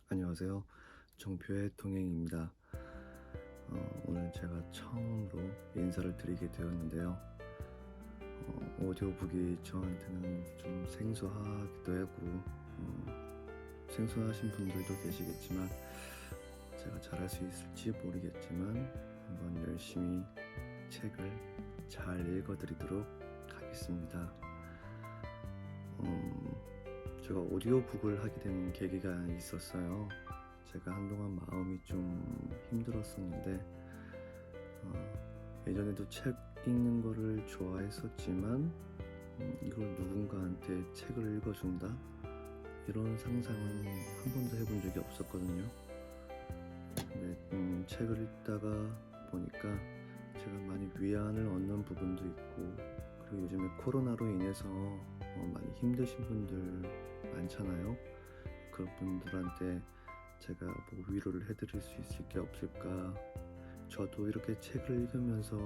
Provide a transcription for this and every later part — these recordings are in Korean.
안녕하세요. 정표의 동행입니다. 오늘 제가 처음으로 인사를 드리게 되었는데요. 오디오북이 저한테는 좀 생소하기도 하고, 생소하신 분들도 계시겠지만, 제가 잘할 수 있을지 모르겠지만, 한번 열심히 책을 잘 읽어드리도록 하겠습니다. 제가 오디오북을 하게 된 계기가 있었어요. 제가 한동안 마음이 좀 힘들었었는데 예전에도 책 읽는 거를 좋아했었지만 이걸 누군가한테 책을 읽어준다? 이런 상상은 한 번도 해본 적이 없었거든요. 근데 책을 읽다가 보니까 제가 많이 위안을 얻는 부분도 있고, 그리고 요즘에 코로나로 인해서 많이 힘드신 분들 많잖아요. 그런 분들한테 제가 뭐 위로를 해드릴 수 있을 게 없을까. 저도 이렇게 책을 읽으면서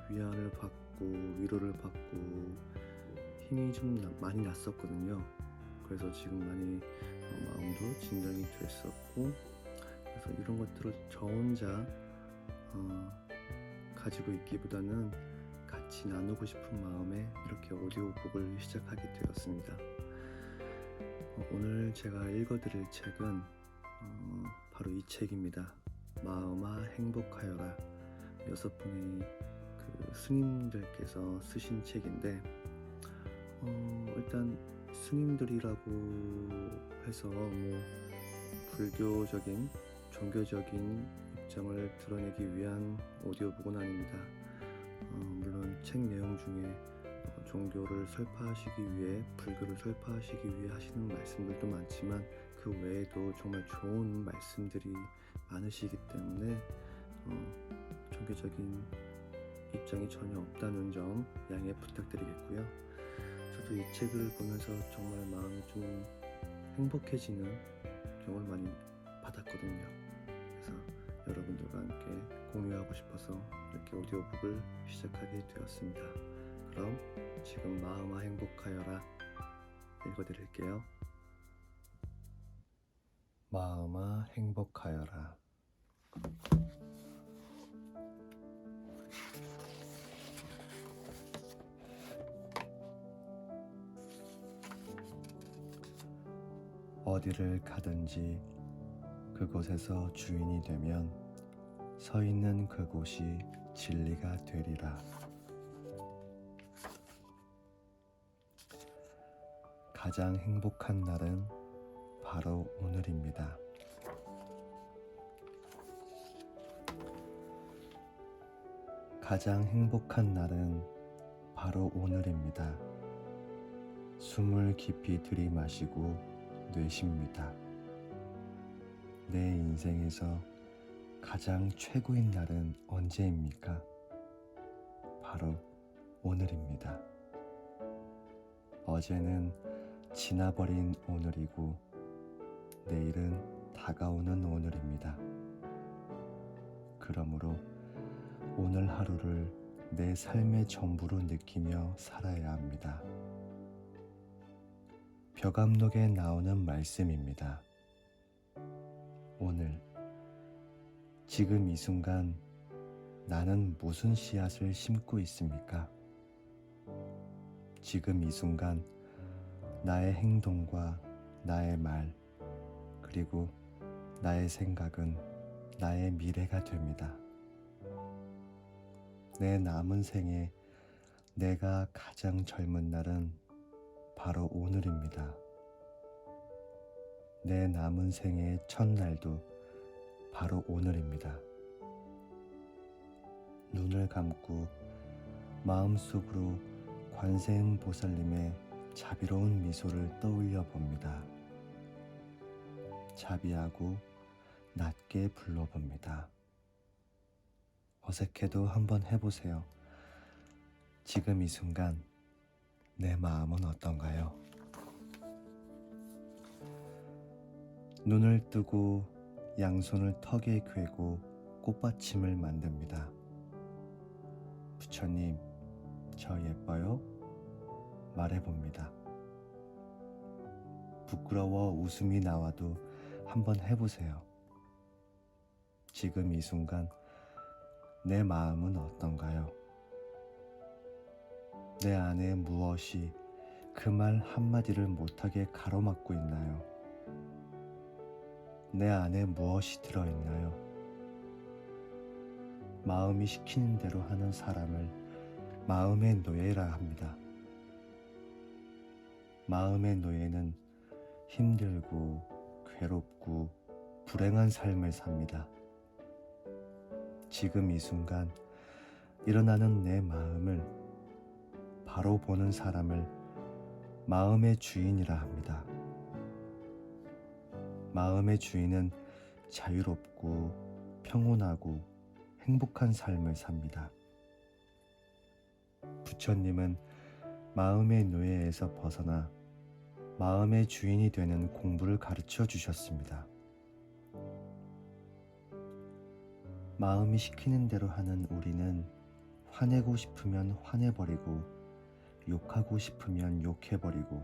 위안을 받고 위로를 받고 힘이 좀 많이 났었거든요. 그래서 지금 많이 마음도 진정이 됐었고, 그래서 이런 것들을 저 혼자 가지고 있기보다는 같이 나누고 싶은 마음에 이렇게 오디오북을 시작하게 되었습니다. 오늘 제가 읽어드릴 책은 바로 이 책입니다. 마음아 행복하여라. 6분의 그 스님들께서 쓰신 책인데, 일단 스님들이라고 해서 뭐 불교적인 종교적인 입장을 드러내기 위한 오디오북은 아닙니다. 물론 책 내용 중에 종교를 설파하시기 위해, 불교를 설파하시기 위해 하시는 말씀들도 많지만 그 외에도 정말 좋은 말씀들이 많으시기 때문에 종교적인 입장이 전혀 없다는 점 양해 부탁드리겠고요. 저도 이 책을 보면서 정말 마음이 좀 행복해지는 경험을 많이 받았거든요. 그래서 여러분들과 함께 공유하고 싶어서 이렇게 오디오북을 시작하게 되었습니다. 그럼 지금 마음아 행복하여라 읽어드릴게요. 마음아 행복하여라. 어디를 가든지 그곳에서 주인이 되면 서 있는 그곳이 진리가 되리라. 가장 행복한 날은 바로 오늘입니다. 가장 행복한 날은 바로 오늘입니다. 숨을 깊이 들이마시고 내쉽니다. 내 인생에서 가장 최고인 날은 언제입니까? 바로 오늘입니다. 어제는 지나버린 오늘이고 내일은 다가오는 오늘입니다. 그러므로 오늘 하루를 내 삶의 전부로 느끼며 살아야 합니다. 벼감록에 나오는 말씀입니다. 오늘, 지금 이 순간 나는 무슨 씨앗을 심고 있습니까? 지금 이 순간 나의 행동과 나의 말, 그리고 나의 생각은 나의 미래가 됩니다. 내 남은 생에 내가 가장 젊은 날은 바로 오늘입니다. 내 남은 생의 첫날도 바로 오늘입니다. 눈을 감고 마음속으로 관세음 보살님의 자비로운 미소를 떠올려 봅니다. 자비하고 낮게 불러봅니다. 어색해도 한번 해보세요. 지금 이 순간 내 마음은 어떤가요? 눈을 뜨고 양손을 턱에 괴고 꽃받침을 만듭니다. 부처님, 저 예뻐요? 말해봅니다. 부끄러워 웃음이 나와도 한번 해보세요. 지금 이 순간 내 마음은 어떤가요? 내 안에 무엇이 그 말 한마디를 못하게 가로막고 있나요? 내 안에 무엇이 들어있나요? 마음이 시키는 대로 하는 사람을 마음의 노예라 합니다. 마음의 노예는 힘들고 괴롭고 불행한 삶을 삽니다. 지금 이 순간 일어나는 내 마음을 바로 보는 사람을 마음의 주인이라 합니다. 마음의 주인은 자유롭고 평온하고 행복한 삶을 삽니다. 부처님은 마음의 노예에서 벗어나 마음의 주인이 되는 공부를 가르쳐 주셨습니다. 마음이 시키는 대로 하는 우리는 화내고 싶으면 화내버리고 욕하고 싶으면 욕해버리고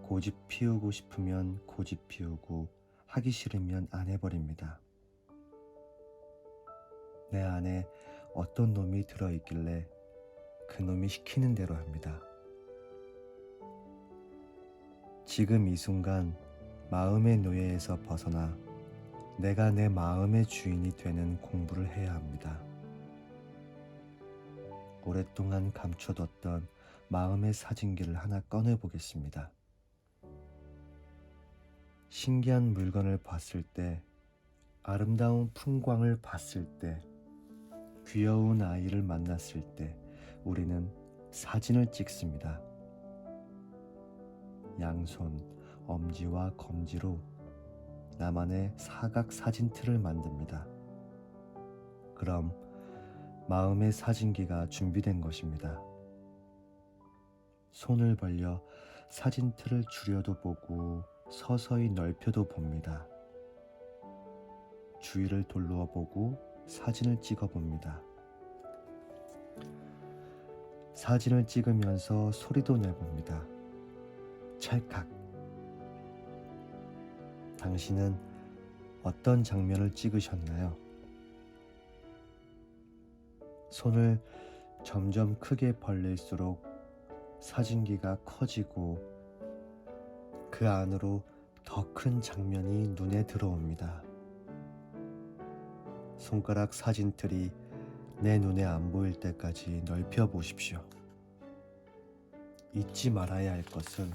고집 피우고 싶으면 고집 피우고 하기 싫으면 안 해버립니다. 내 안에 어떤 놈이 들어있길래 그 놈이 시키는 대로 합니다. 지금 이 순간 마음의 노예에서 벗어나 내가 내 마음의 주인이 되는 공부를 해야 합니다. 오랫동안 감춰뒀던 마음의 사진기를 하나 꺼내보겠습니다. 신기한 물건을 봤을 때, 아름다운 풍광을 봤을 때, 귀여운 아이를 만났을 때 우리는 사진을 찍습니다. 양손, 엄지와 검지로 나만의 사각 사진틀을 만듭니다. 그럼 마음의 사진기가 준비된 것입니다. 손을 벌려 사진틀을 줄여도 보고 서서히 넓혀도 봅니다. 주위를 둘러어 보고 사진을 찍어 봅니다. 사진을 찍으면서 소리도 내봅니다. 찰칵. 당신은 어떤 장면을 찍으셨나요? 손을 점점 크게 벌릴수록 사진기가 커지고 그 안으로 더 큰 장면이 눈에 들어옵니다. 손가락 사진틀이 내 눈에 안 보일 때까지 넓혀 보십시오. 잊지 말아야 할 것은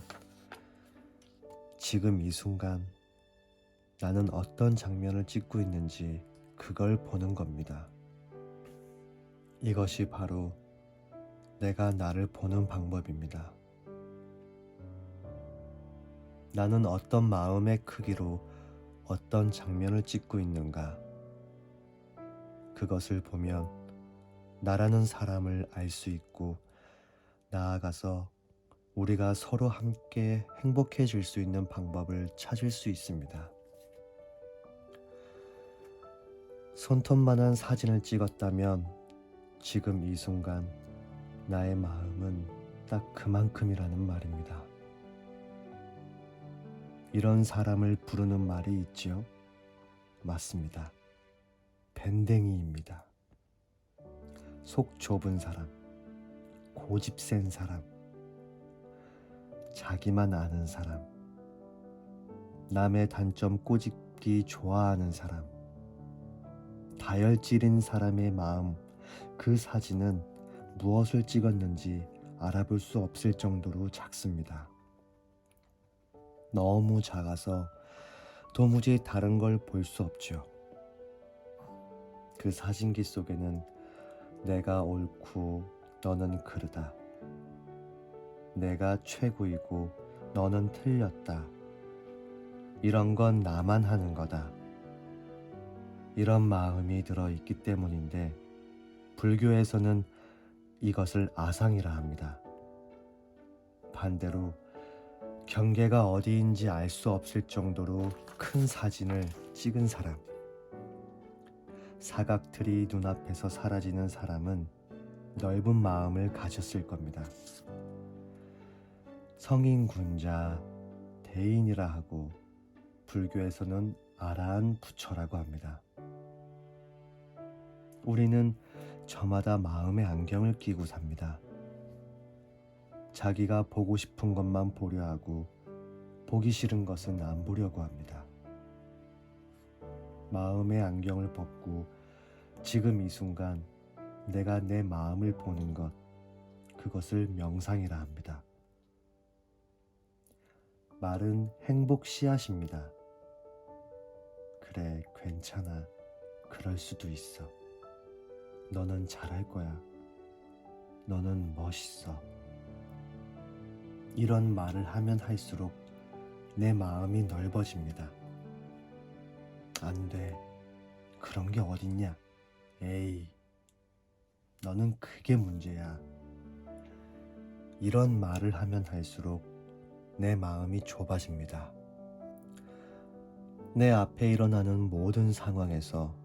지금 이 순간 나는 어떤 장면을 찍고 있는지 그걸 보는 겁니다. 이것이 바로 내가 나를 보는 방법입니다. 나는 어떤 마음의 크기로 어떤 장면을 찍고 있는가? 그것을 보면 나라는 사람을 알 수 있고 나아가서 우리가 서로 함께 행복해질 수 있는 방법을 찾을 수 있습니다. 손톱만한 사진을 찍었다면 지금 이 순간 나의 마음은 딱 그만큼이라는 말입니다. 이런 사람을 부르는 말이 있지요? 맞습니다. 밴댕이입니다. 속 좁은 사람, 고집 센 사람, 자기만 아는 사람, 남의 단점 꼬집기 좋아하는 사람, 다혈질인 사람의 마음, 그 사진은 무엇을 찍었는지 알아볼 수 없을 정도로 작습니다. 너무 작아서 도무지 다른 걸 볼 수 없죠. 그 사진기 속에는 내가 옳고 너는 그르다. 내가 최고이고 너는 틀렸다. 이런 건 나만 하는 거다. 이런 마음이 들어있기 때문인데 불교에서는 이것을 아상이라 합니다. 반대로 경계가 어디인지 알 수 없을 정도로 큰 사진을 찍은 사람, 사각틀이 눈앞에서 사라지는 사람은 넓은 마음을 가졌을 겁니다. 성인군자, 대인이라 하고 불교에서는 아라한 부처라고 합니다. 우리는 저마다 마음의 안경을 끼고 삽니다. 자기가 보고 싶은 것만 보려 하고 보기 싫은 것은 안 보려고 합니다. 마음의 안경을 벗고 지금 이 순간 내가 내 마음을 보는 것, 그것을 명상이라 합니다. 말은 행복 씨앗입니다. 그래, 괜찮아. 그럴 수도 있어. 너는 잘할 거야. 너는 멋있어. 이런 말을 하면 할수록 내 마음이 넓어집니다. 안 돼. 그런 게 어딨냐? 에이, 너는 그게 문제야. 이런 말을 하면 할수록 내 마음이 좁아집니다. 내 앞에 일어나는 모든 상황에서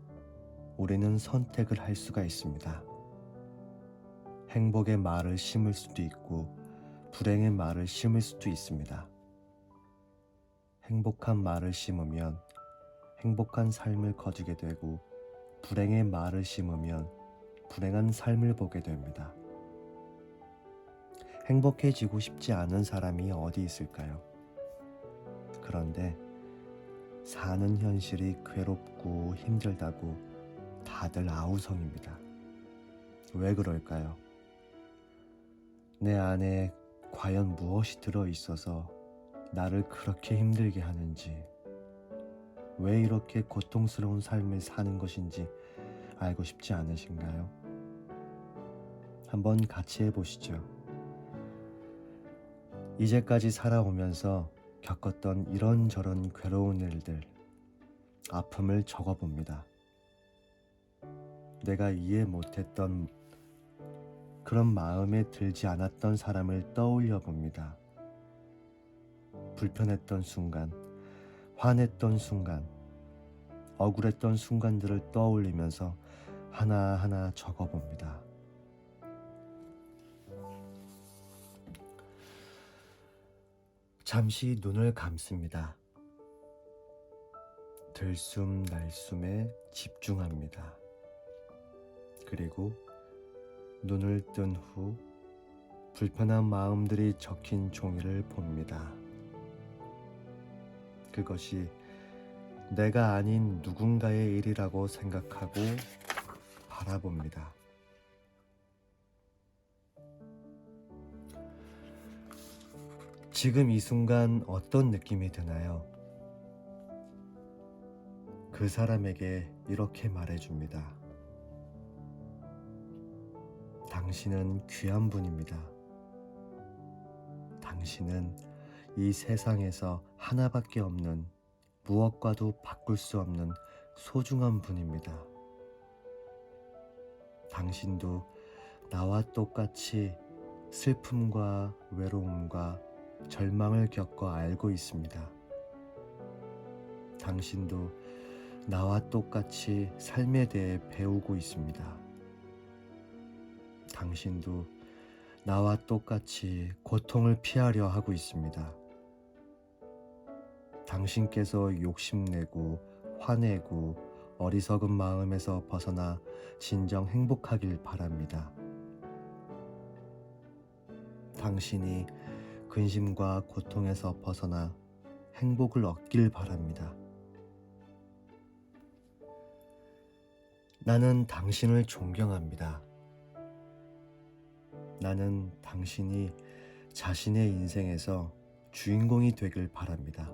우리는 선택을 할 수가 있습니다. 행복의 말을 심을 수도 있고 불행의 말을 심을 수도 있습니다. 행복한 말을 심으면 행복한 삶을 거두게 되고 불행의 말을 심으면 불행한 삶을 보게 됩니다. 행복해지고 싶지 않은 사람이 어디 있을까요? 그런데 사는 현실이 괴롭고 힘들다고 다들 아우성입니다. 왜 그럴까요? 내 안에 과연 무엇이 들어있어서 나를 그렇게 힘들게 하는지, 왜 이렇게 고통스러운 삶을 사는 것인지 알고 싶지 않으신가요? 한번 같이 해보시죠. 이제까지 살아오면서 겪었던 이런저런 괴로운 일들, 아픔을 적어봅니다. 내가 이해 못했던 그런 마음에 들지 않았던 사람을 떠올려 봅니다. 불편했던 순간, 화냈던 순간, 억울했던 순간들을 떠올리면서 하나하나 적어봅니다. 잠시 눈을 감습니다. 들숨 날숨에 집중합니다. 그리고 눈을 뜬 후 불편한 마음들이 적힌 종이를 봅니다. 그것이 내가 아닌 누군가의 일이라고 생각하고 바라봅니다. 지금 이 순간 어떤 느낌이 드나요? 그 사람에게 이렇게 말해줍니다. 당신은 귀한 분입니다. 당신은 이 세상에서 하나밖에 없는, 무엇과도 바꿀 수 없는 소중한 분입니다. 당신도 나와 똑같이 슬픔과 외로움과 절망을 겪어 알고 있습니다. 당신도 나와 똑같이 삶에 대해 배우고 있습니다. 당신도 나와 똑같이 고통을 피하려 하고 있습니다. 당신께서 욕심내고 화내고 어리석은 마음에서 벗어나 진정 행복하길 바랍니다. 당신이 근심과 고통에서 벗어나 행복을 얻길 바랍니다. 나는 당신을 존경합니다. 나는 당신이 자신의 인생에서 주인공이 되길 바랍니다.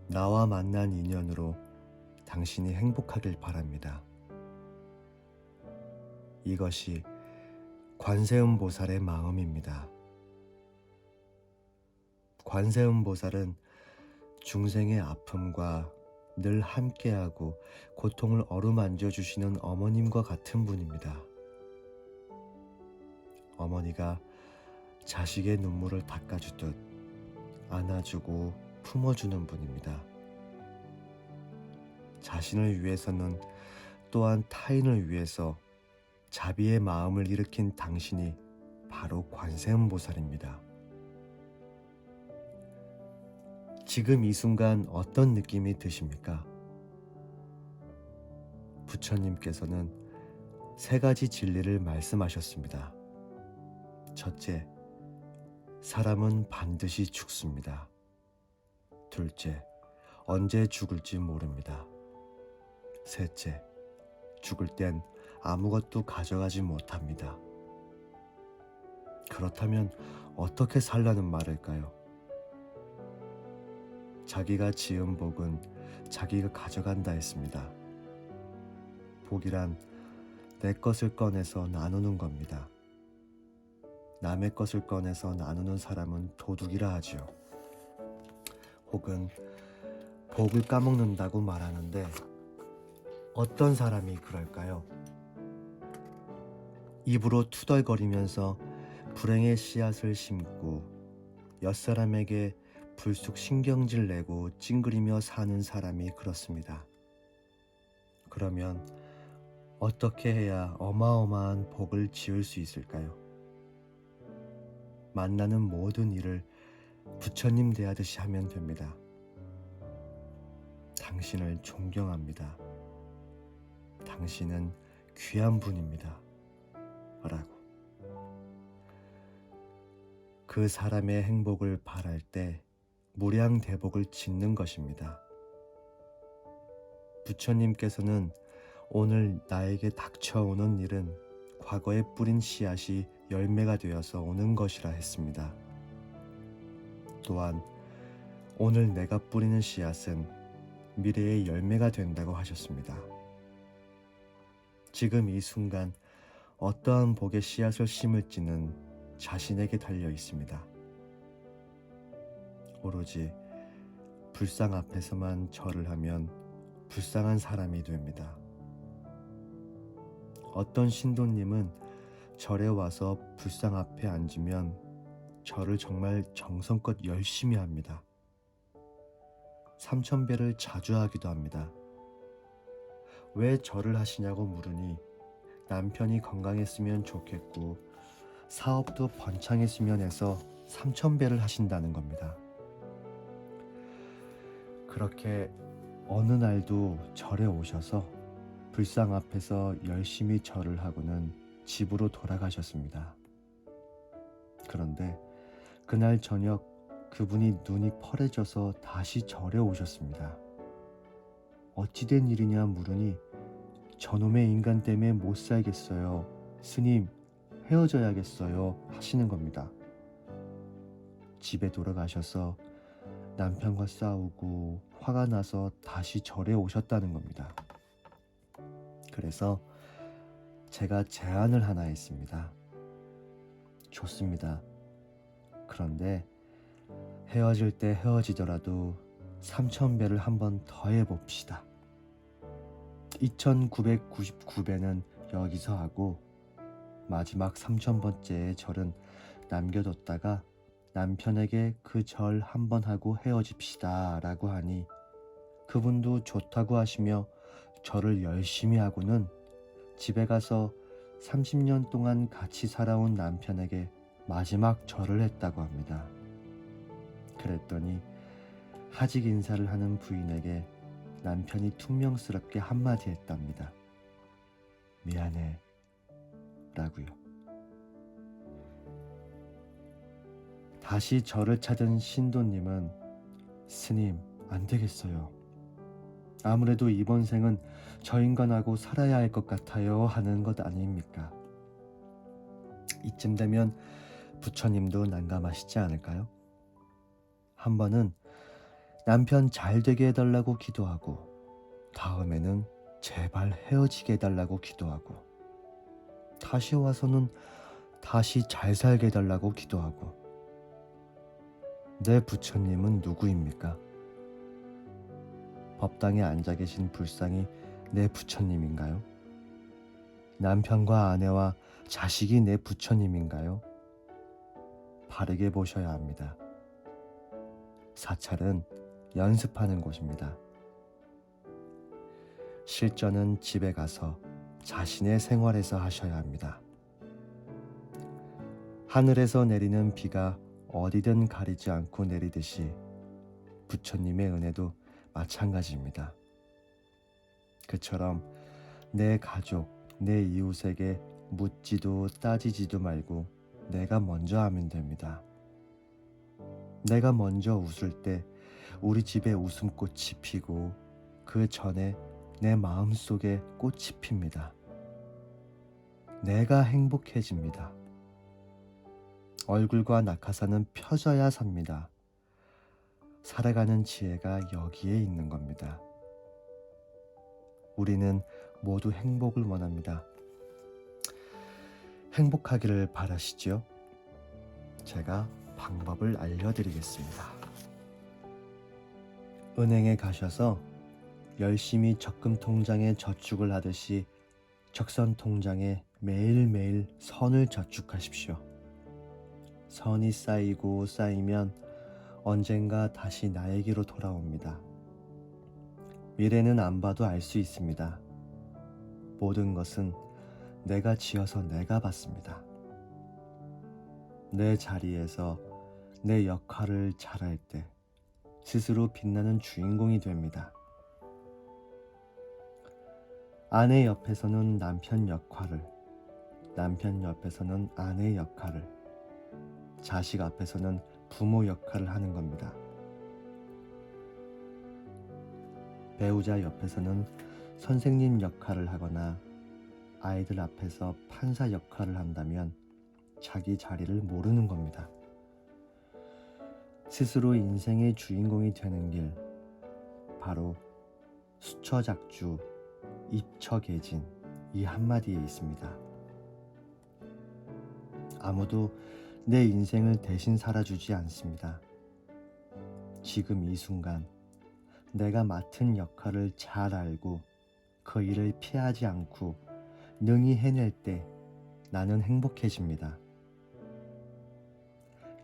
나와 만난 인연으로 당신이 행복하길 바랍니다. 이것이 관세음보살의 마음입니다. 관세음보살은 중생의 아픔과 늘 함께하고 고통을 어루만져 주시는 어머님과 같은 분입니다. 어머니가 자식의 눈물을 닦아주듯 안아주고 품어주는 분입니다. 자신을 위해서는 또한 타인을 위해서 자비의 마음을 일으킨 당신이 바로 관세음보살입니다. 지금 이 순간 어떤 느낌이 드십니까? 부처님께서는 세 가지 진리를 말씀하셨습니다. 첫째, 사람은 반드시 죽습니다. 둘째, 언제 죽을지 모릅니다. 셋째, 죽을 땐 아무것도 가져가지 못합니다. 그렇다면 어떻게 살라는 말일까요? 자기가 지은 복은 자기가 가져간다 했습니다. 복이란 내 것을 꺼내서 나누는 겁니다. 남의 것을 꺼내서 나누는 사람은 도둑이라 하지요. 혹은 복을 까먹는다고 말하는데 어떤 사람이 그럴까요? 입으로 투덜거리면서 불행의 씨앗을 심고 옆사람에게 불쑥 신경질 내고 찡그리며 사는 사람이 그렇습니다. 그러면 어떻게 해야 어마어마한 복을 지을 수 있을까요? 만나는 모든 일을 부처님 대하듯이 하면 됩니다. 당신을 존경합니다. 당신은 귀한 분입니다. 라고. 그 사람의 행복을 바랄 때 무량대복을 짓는 것입니다. 부처님께서는 오늘 나에게 닥쳐오는 일은 과거에 뿌린 씨앗이 열매가 되어서 오는 것이라 했습니다. 또한 오늘 내가 뿌리는 씨앗은 미래의 열매가 된다고 하셨습니다. 지금 이 순간 어떠한 복의 씨앗을 심을지는 자신에게 달려 있습니다. 오로지 불상 앞에서만 절을 하면 불쌍한 사람이 됩니다. 어떤 신도님은 절에 와서 불상 앞에 앉으면 절을 정말 정성껏 열심히 합니다. 삼천배를 자주 하기도 합니다. 왜 절을 하시냐고 물으니 남편이 건강했으면 좋겠고 사업도 번창했으면 해서 삼천배를 하신다는 겁니다. 그렇게 어느 날도 절에 오셔서 불상 앞에서 열심히 절을 하고는 집으로 돌아가셨습니다. 그런데 그날 저녁 그분이 눈이 펄해져서 다시 절에 오셨습니다. 어찌된 일이냐 물으니 저놈의 인간 때문에 못 살겠어요. 스님, 헤어져야겠어요. 하시는 겁니다. 집에 돌아가셔서 남편과 싸우고 화가 나서 다시 절에 오셨다는 겁니다. 그래서 제가 제안을 하나 했습니다. 좋습니다. 그런데 헤어질 때 헤어지더라도 3000배를 한번 더 해봅시다. 2999배는 여기서 하고 마지막 3000번째의 절은 남겨뒀다가 남편에게 그 절 한번 하고 헤어집시다 라고 하니 그분도 좋다고 하시며 절을 열심히 하고는 집에 가서 30년 동안 같이 살아온 남편에게 마지막 절을 했다고 합니다. 그랬더니 하직 인사를 하는 부인에게 남편이 퉁명스럽게 한마디 했답니다. 미안해 라고요. 다시 절을 찾은 신도님은 스님, 안 되겠어요. 아무래도 이번 생은 저 인간하고 살아야 할 것 같아요 하는 것 아닙니까? 이쯤 되면 부처님도 난감하시지 않을까요? 한 번은 남편 잘 되게 해달라고 기도하고 다음에는 제발 헤어지게 해달라고 기도하고 다시 와서는 다시 잘 살게 해달라고 기도하고 내 부처님은 누구입니까? 법당에 앉아 계신 불상이 내 부처님인가요? 남편과 아내와 자식이 내 부처님인가요? 바르게 보셔야 합니다. 사찰은 연습하는 곳입니다. 실전은 집에 가서 자신의 생활에서 하셔야 합니다. 하늘에서 내리는 비가 어디든 가리지 않고 내리듯이 부처님의 은혜도 마찬가지입니다. 그처럼 내 가족, 내 이웃에게 묻지도 따지지도 말고 내가 먼저 하면 됩니다. 내가 먼저 웃을 때 우리 집에 웃음꽃이 피고 그 전에 내 마음속에 꽃이 핍니다. 내가 행복해집니다. 얼굴과 낙하산은 펴져야 삽니다. 살아가는 지혜가 여기에 있는 겁니다. 우리는 모두 행복을 원합니다. 행복하기를 바라시죠? 제가 방법을 알려드리겠습니다. 은행에 가셔서 열심히 적금 통장에 저축을 하듯이 적선 통장에 매일매일 선을 저축하십시오. 선이 쌓이고 쌓이면 언젠가 다시 나에게로 돌아옵니다. 미래는 안 봐도 알 수 있습니다. 모든 것은 내가 지어서 내가 받습니다. 내 자리에서 내 역할을 잘할 때 스스로 빛나는 주인공이 됩니다. 아내 옆에서는 남편 역할을, 남편 옆에서는 아내 역할을, 자식 앞에서는 부모 역할을 하는 겁니다. 배우자 옆에서는 선생님 역할을 하거나 아이들 앞에서 판사 역할을 한다면 자기 자리를 모르는 겁니다. 스스로 인생의 주인공이 되는 길, 바로 수처작주, 입처계진 이 한마디에 있습니다. 아무도 내 인생을 대신 살아주지 않습니다. 지금 이 순간 내가 맡은 역할을 잘 알고 그 일을 피하지 않고 능히 해낼 때 나는 행복해집니다.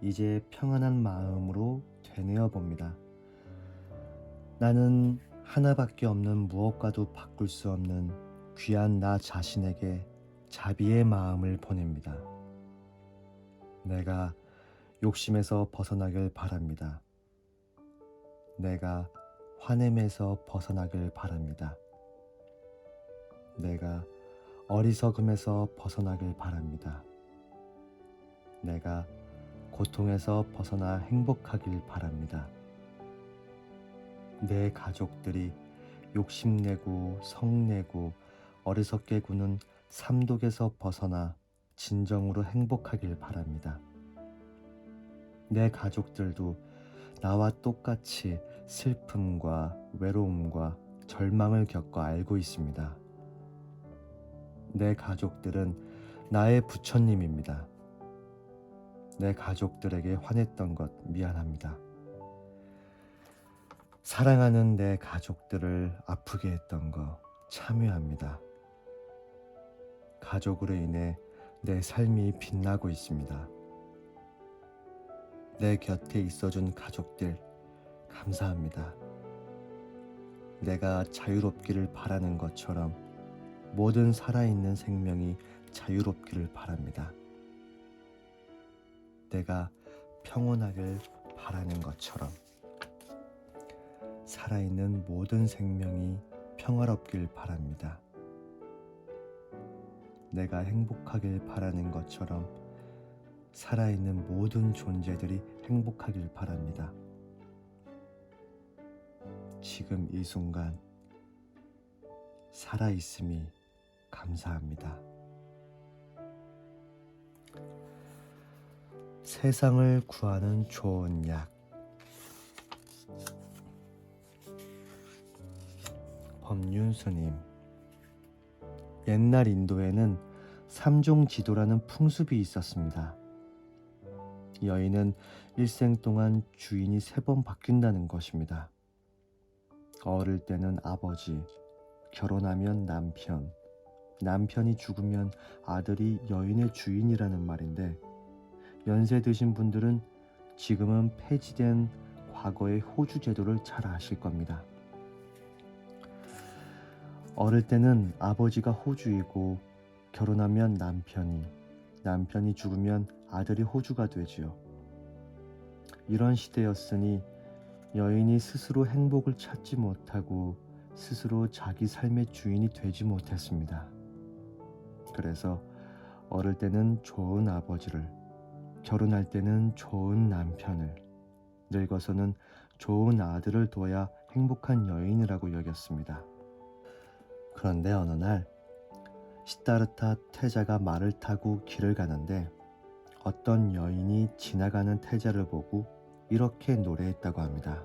이제 평안한 마음으로 되뇌어 봅니다. 나는 하나밖에 없는 무엇과도 바꿀 수 없는 귀한 나 자신에게 자비의 마음을 보냅니다. 내가 욕심에서 벗어나길 바랍니다. 내가 화냄에서 벗어나길 바랍니다. 내가 어리석음에서 벗어나길 바랍니다. 내가 고통에서 벗어나 행복하길 바랍니다. 내 가족들이 욕심내고 성내고 어리석게 구는 삼독에서 벗어나 진정으로 행복하길 바랍니다. 내 가족들도 나와 똑같이 슬픔과 외로움과 절망을 겪어 알고 있습니다. 내 가족들은 나의 부처님입니다. 내 가족들에게 화냈던 것 미안합니다. 사랑하는 내 가족들을 아프게 했던 거 참여합니다. 가족으로 인해 내 삶이 빛나고 있습니다. 내 곁에 있어준 가족들 감사합니다. 내가 자유롭기를 바라는 것처럼 모든 살아있는 생명이 자유롭기를 바랍니다. 내가 평온하길 바라는 것처럼 살아있는 모든 생명이 평화롭길 바랍니다. 내가 행복하길 바라는 것처럼 살아있는 모든 존재들이 행복하길 바랍니다. 지금 이 순간 살아있음이 감사합니다. 세상을 구하는 좋은 약. 법륜스님. 옛날 인도에는 삼종지도라는 풍습이 있었습니다. 여인은 일생 동안 주인이 3번 바뀐다는 것입니다. 어릴 때는 아버지, 결혼하면 남편, 남편이 죽으면 아들이 여인의 주인이라는 말인데, 연세 드신 분들은 지금은 폐지된 과거의 호주 제도를 잘 아실 겁니다. 어릴 때는 아버지가 호주이고 결혼하면 남편이 죽으면 아들이 호주가 되지요. 이런 시대였으니 여인이 스스로 행복을 찾지 못하고 스스로 자기 삶의 주인이 되지 못했습니다. 그래서 어릴 때는 좋은 아버지를, 결혼할 때는 좋은 남편을, 늙어서는 좋은 아들을 둬야 행복한 여인이라고 여겼습니다. 그런데 어느 날 시다르타 태자가 말을 타고 길을 가는데 어떤 여인이 지나가는 태자를 보고 이렇게 노래했다고 합니다.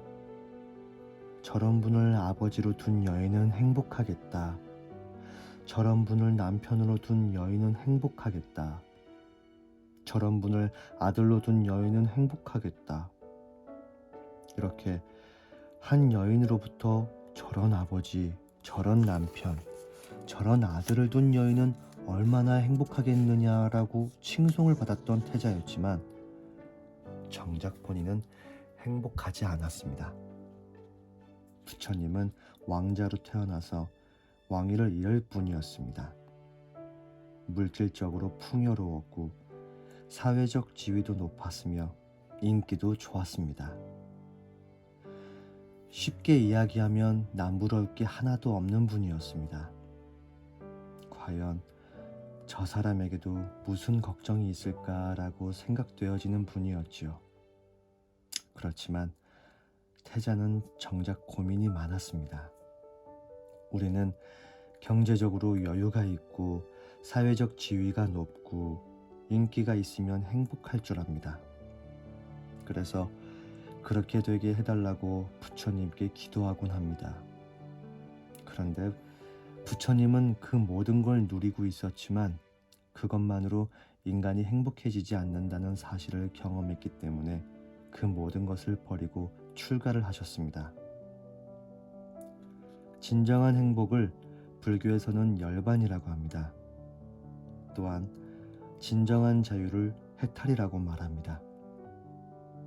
저런 분을 아버지로 둔 여인은 행복하겠다. 저런 분을 남편으로 둔 여인은 행복하겠다. 저런 분을 아들로 둔 여인은 행복하겠다. 이렇게 한 여인으로부터 저런 아버지, 저런 남편, 저런 아들을 둔 여인은 얼마나 행복하겠느냐라고 칭송을 받았던 태자였지만 정작 본인은 행복하지 않았습니다. 부처님은 왕자로 태어나서 왕위를 잃을 뿐이었습니다. 물질적으로 풍요로웠고 사회적 지위도 높았으며 인기도 좋았습니다. 쉽게 이야기하면 남부러울 게 하나도 없는 분이었습니다. 과연 저 사람에게도 무슨 걱정이 있을까라고 생각되어지는 분이었지요. 그렇지만 태자는 정작 고민이 많았습니다. 우리는 경제적으로 여유가 있고 사회적 지위가 높고 인기가 있으면 행복할 줄 압니다. 그래서 그렇게 되게 해달라고 부처님께 기도하곤 합니다. 그런데 부처님은 그 모든 걸 누리고 있었지만 그것만으로 인간이 행복해지지 않는다는 사실을 경험했기 때문에 그 모든 것을 버리고 출가를 하셨습니다. 진정한 행복을 불교에서는 열반이라고 합니다. 또한 진정한 자유를 해탈이라고 말합니다.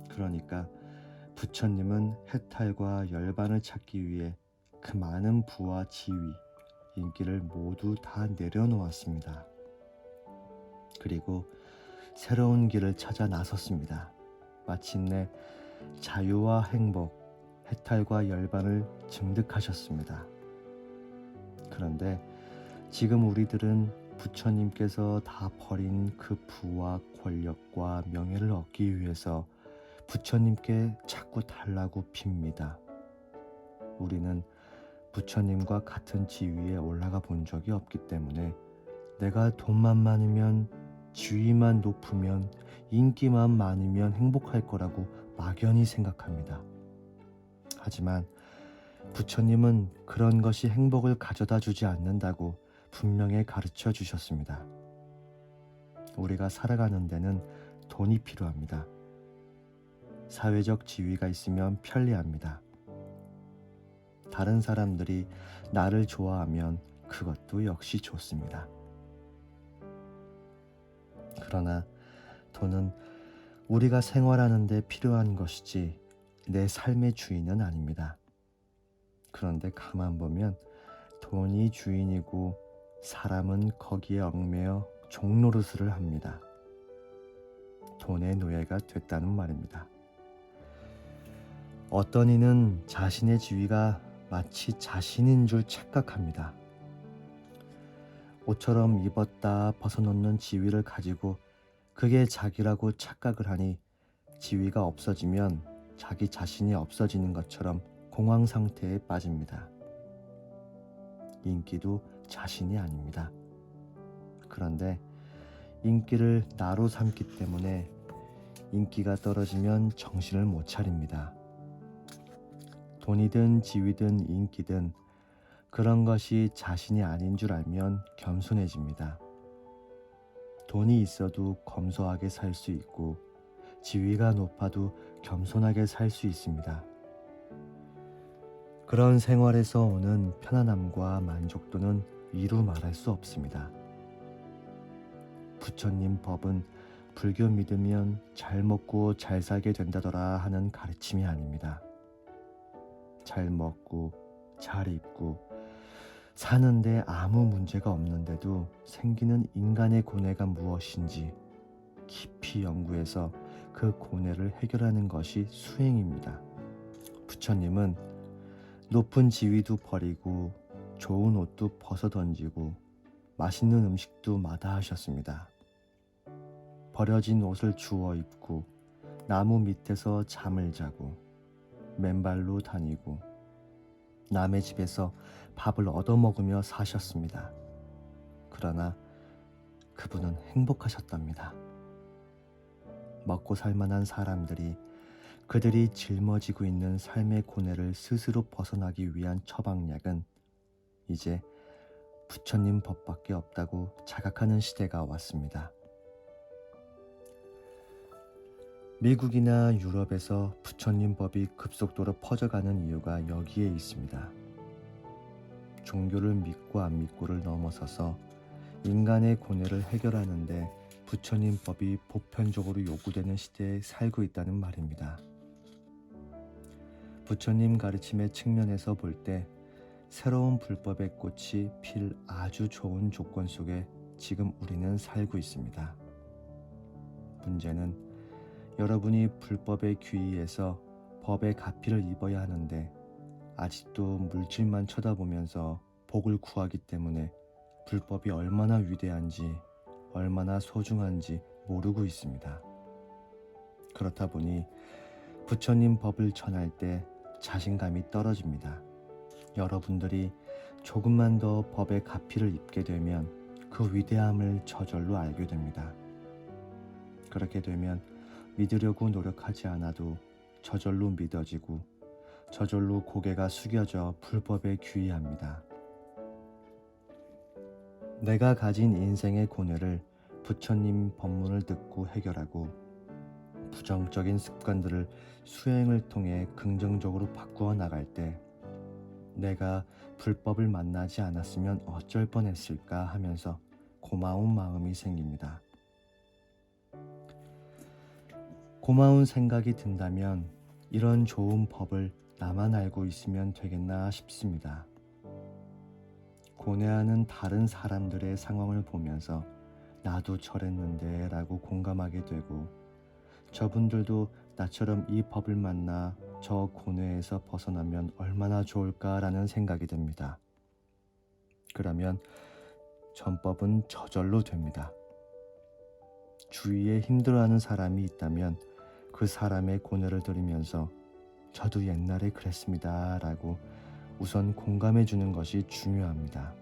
그러니까 부처님은 해탈과 열반을 찾기 위해 그 많은 부와 지위, 인기를 모두 다 내려놓았습니다. 그리고 새로운 길을 찾아 나섰습니다. 마침내 자유와 행복, 해탈과 열반을 증득하셨습니다. 그런데 지금 우리들은 부처님께서 다 버린 그 부와 권력과 명예를 얻기 위해서 부처님께 자꾸 달라고 빕니다. 우리는 부처님과 같은 지위에 올라가 본 적이 없기 때문에 내가 돈만 많으면, 지위만 높으면, 인기만 많으면 행복할 거라고 막연히 생각합니다. 하지만 부처님은 그런 것이 행복을 가져다 주지 않는다고 분명히 가르쳐 주셨습니다. 우리가 살아가는 데는 돈이 필요합니다. 사회적 지위가 있으면 편리합니다. 다른 사람들이 나를 좋아하면 그것도 역시 좋습니다. 그러나 돈은 우리가 생활하는 데 필요한 것이지 내 삶의 주인은 아닙니다. 그런데 가만 보면 돈이 주인이고 사람은 거기에 얽매여 종노릇을 합니다. 돈의 노예가 됐다는 말입니다. 어떤 이는 자신의 지위가 마치 자신인 줄 착각합니다. 옷처럼 입었다 벗어놓는 지위를 가지고 그게 자기라고 착각을 하니 지위가 없어지면 자기 자신이 없어지는 것처럼 공황 상태에 빠집니다. 인기도 자신이 아닙니다. 그런데 인기를 나로 삼기 때문에 인기가 떨어지면 정신을 못 차립니다. 돈이든 지위든 인기든 그런 것이 자신이 아닌 줄 알면 겸손해집니다. 돈이 있어도 검소하게 살 수 있고 지위가 높아도 겸손하게 살 수 있습니다. 그런 생활에서 오는 편안함과 만족도는 이루 말할 수 없습니다. 부처님 법은 불교 믿으면 잘 먹고 잘 살게 된다더라 하는 가르침이 아닙니다. 잘 먹고 잘 입고 사는데 아무 문제가 없는데도 생기는 인간의 고뇌가 무엇인지 깊이 연구해서 그 고뇌를 해결하는 것이 수행입니다. 부처님은 높은 지위도 버리고 좋은 옷도 벗어 던지고 맛있는 음식도 마다하셨습니다. 버려진 옷을 주워 입고 나무 밑에서 잠을 자고 맨발로 다니고 남의 집에서 밥을 얻어먹으며 사셨습니다. 그러나 그분은 행복하셨답니다. 먹고 살만한 사람들이 그들이 짊어지고 있는 삶의 고뇌를 스스로 벗어나기 위한 처방약은 이제 부처님 법밖에 없다고 자각하는 시대가 왔습니다. 미국이나 유럽에서 부처님 법이 급속도로 퍼져가는 이유가 여기에 있습니다. 종교를 믿고 안 믿고를 넘어서서 인간의 고뇌를 해결하는데 부처님 법이 보편적으로 요구되는 시대에 살고 있다는 말입니다. 부처님 가르침의 측면에서 볼 때 새로운 불법의 꽃이 필 아주 좋은 조건 속에 지금 우리는 살고 있습니다. 문제는 여러분이 불법에 귀의해서 법의 가피를 입어야 하는데 아직도 물질만 쳐다보면서 복을 구하기 때문에 불법이 얼마나 위대한지 얼마나 소중한지 모르고 있습니다. 그렇다 보니 부처님 법을 전할 때 자신감이 떨어집니다. 여러분들이 조금만 더 법의 가피를 입게 되면 그 위대함을 저절로 알게 됩니다. 그렇게 되면 믿으려고 노력하지 않아도 저절로 믿어지고 저절로 고개가 숙여져 불법에 귀의합니다. 내가 가진 인생의 고뇌를 부처님 법문을 듣고 해결하고 부정적인 습관들을 수행을 통해 긍정적으로 바꾸어 나갈 때 내가 불법을 만나지 않았으면 어쩔 뻔했을까 하면서 고마운 마음이 생깁니다. 고마운 생각이 든다면 이런 좋은 법을 나만 알고 있으면 되겠나 싶습니다. 고뇌하는 다른 사람들의 상황을 보면서 나도 저랬는데 라고 공감하게 되고 저분들도 나처럼 이 법을 만나 저 고뇌에서 벗어나면 얼마나 좋을까라는 생각이 듭니다. 그러면 전법은 저절로 됩니다. 주위에 힘들어하는 사람이 있다면 그 사람의 고뇌를 들으면서 저도 옛날에 그랬습니다 라고 우선 공감해 주는 것이 중요합니다.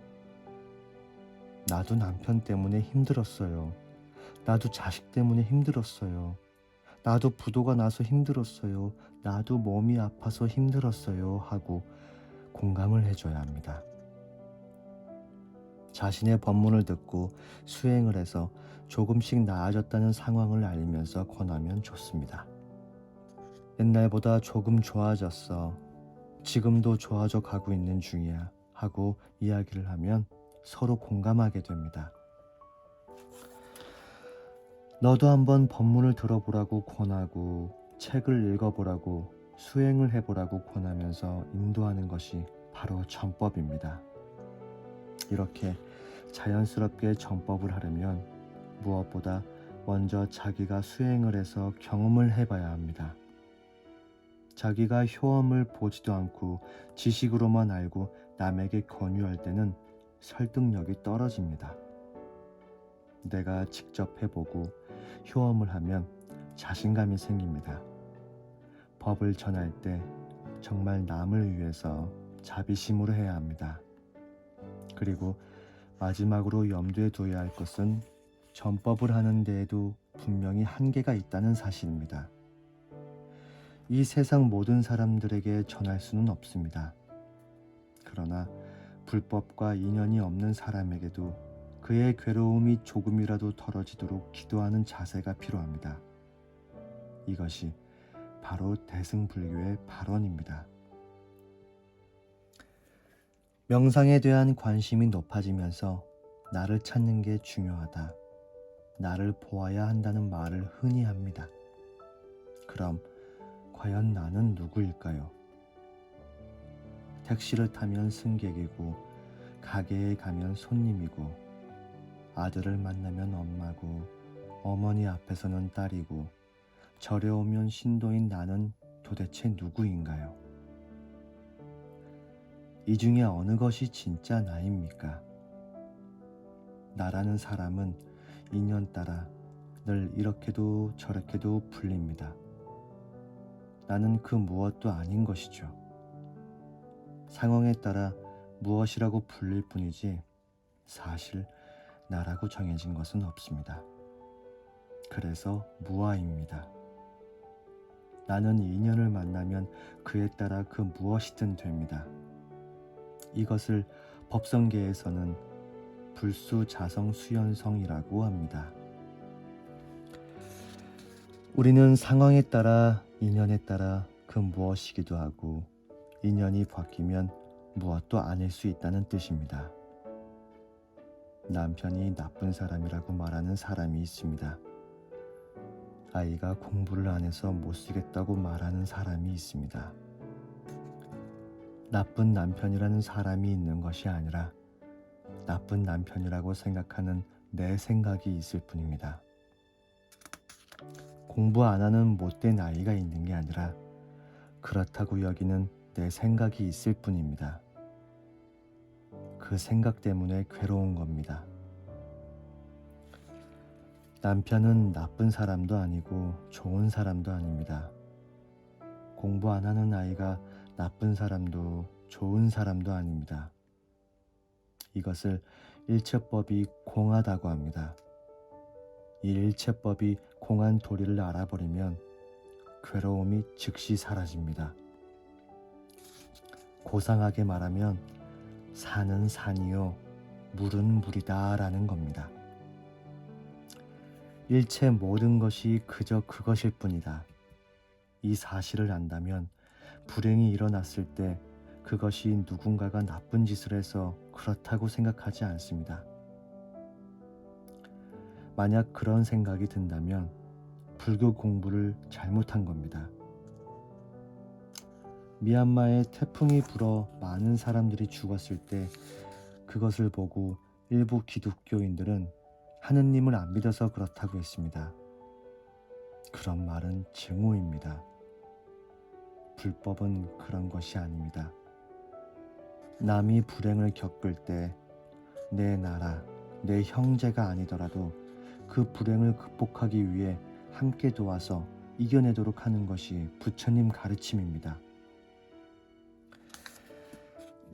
나도 남편 때문에 힘들었어요. 나도 자식 때문에 힘들었어요. 나도 부도가 나서 힘들었어요. 나도 몸이 아파서 힘들었어요 하고 공감을 해줘야 합니다. 자신의 법문을 듣고 수행을 해서 조금씩 나아졌다는 상황을 알면서 권하면 좋습니다. 옛날보다 조금 좋아졌어. 지금도 좋아져 가고 있는 중이야 하고 이야기를 하면 서로 공감하게 됩니다. 너도 한번 법문을 들어보라고 권하고 책을 읽어보라고 수행을 해보라고 권하면서 인도하는 것이 바로 전법입니다. 이렇게 자연스럽게 전법을 하려면 무엇보다 먼저 자기가 수행을 해서 경험을 해봐야 합니다. 자기가 효험을 보지도 않고 지식으로만 알고 남에게 권유할 때는 설득력이 떨어집니다. 내가 직접 해보고 효험을 하면 자신감이 생깁니다. 법을 전할 때 정말 남을 위해서 자비심으로 해야 합니다. 그리고 마지막으로 염두에 둬야 할 것은 전법을 하는 데에도 분명히 한계가 있다는 사실입니다. 이 세상 모든 사람들에게 전할 수는 없습니다. 그러나 불법과 인연이 없는 사람에게도 그의 괴로움이 조금이라도 덜어지도록 기도하는 자세가 필요합니다. 이것이 바로 대승불교의 발언입니다. 명상에 대한 관심이 높아지면서 나를 찾는 게 중요하다. 나를 보아야 한다는 말을 흔히 합니다. 그럼 과연 나는 누구일까요? 택시를 타면 승객이고 가게에 가면 손님이고 아들을 만나면 엄마고 어머니 앞에서는 딸이고 절에 오면 신도인 나는 도대체 누구인가요? 이 중에 어느 것이 진짜 나입니까? 나라는 사람은 인연 따라 늘 이렇게도 저렇게도 불립니다. 나는 그 무엇도 아닌 것이죠. 상황에 따라 무엇이라고 불릴 뿐이지 사실 나라고 정해진 것은 없습니다. 그래서 무아입니다. 나는 인연을 만나면 그에 따라 그 무엇이든 됩니다. 이것을 법성계에서는 불수자성수연성이라고 합니다. 우리는 상황에 따라 인연에 따라 그 무엇이기도 하고 인연이 바뀌면 무엇도 아닐 수 있다는 뜻입니다. 남편이 나쁜 사람이라고 말하는 사람이 있습니다. 아이가 공부를 안 해서 못 쓰겠다고 말하는 사람이 있습니다. 나쁜 남편이라는 사람이 있는 것이 아니라 나쁜 남편이라고 생각하는 내 생각이 있을 뿐입니다. 공부 안 하는 못된 아이가 있는 게 아니라 그렇다고 여기는 내 생각이 있을 뿐입니다. 그 생각 때문에 괴로운 겁니다. 남편은 나쁜 사람도 아니고 좋은 사람도 아닙니다. 공부 안 하는 아이가 나쁜 사람도 좋은 사람도 아닙니다. 이것을 일체법이 공하다고 합니다. 이 일체법이 공한 도리를 알아버리면 괴로움이 즉시 사라집니다. 고상하게 말하면 산은 산이요 물은 물이다 라는 겁니다. 일체 모든 것이 그저 그것일 뿐이다. 이 사실을 안다면 불행이 일어났을 때 그것이 누군가가 나쁜 짓을 해서 그렇다고 생각하지 않습니다. 만약 그런 생각이 든다면 불교 공부를 잘못한 겁니다. 미얀마에 태풍이 불어 많은 사람들이 죽었을 때 그것을 보고 일부 기독교인들은 하느님을 안 믿어서 그렇다고 했습니다. 그런 말은 증오입니다. 불법은 그런 것이 아닙니다. 남이 불행을 겪을 때 내 나라, 내 형제가 아니더라도 그 불행을 극복하기 위해 함께 도와서 이겨내도록 하는 것이 부처님 가르침입니다.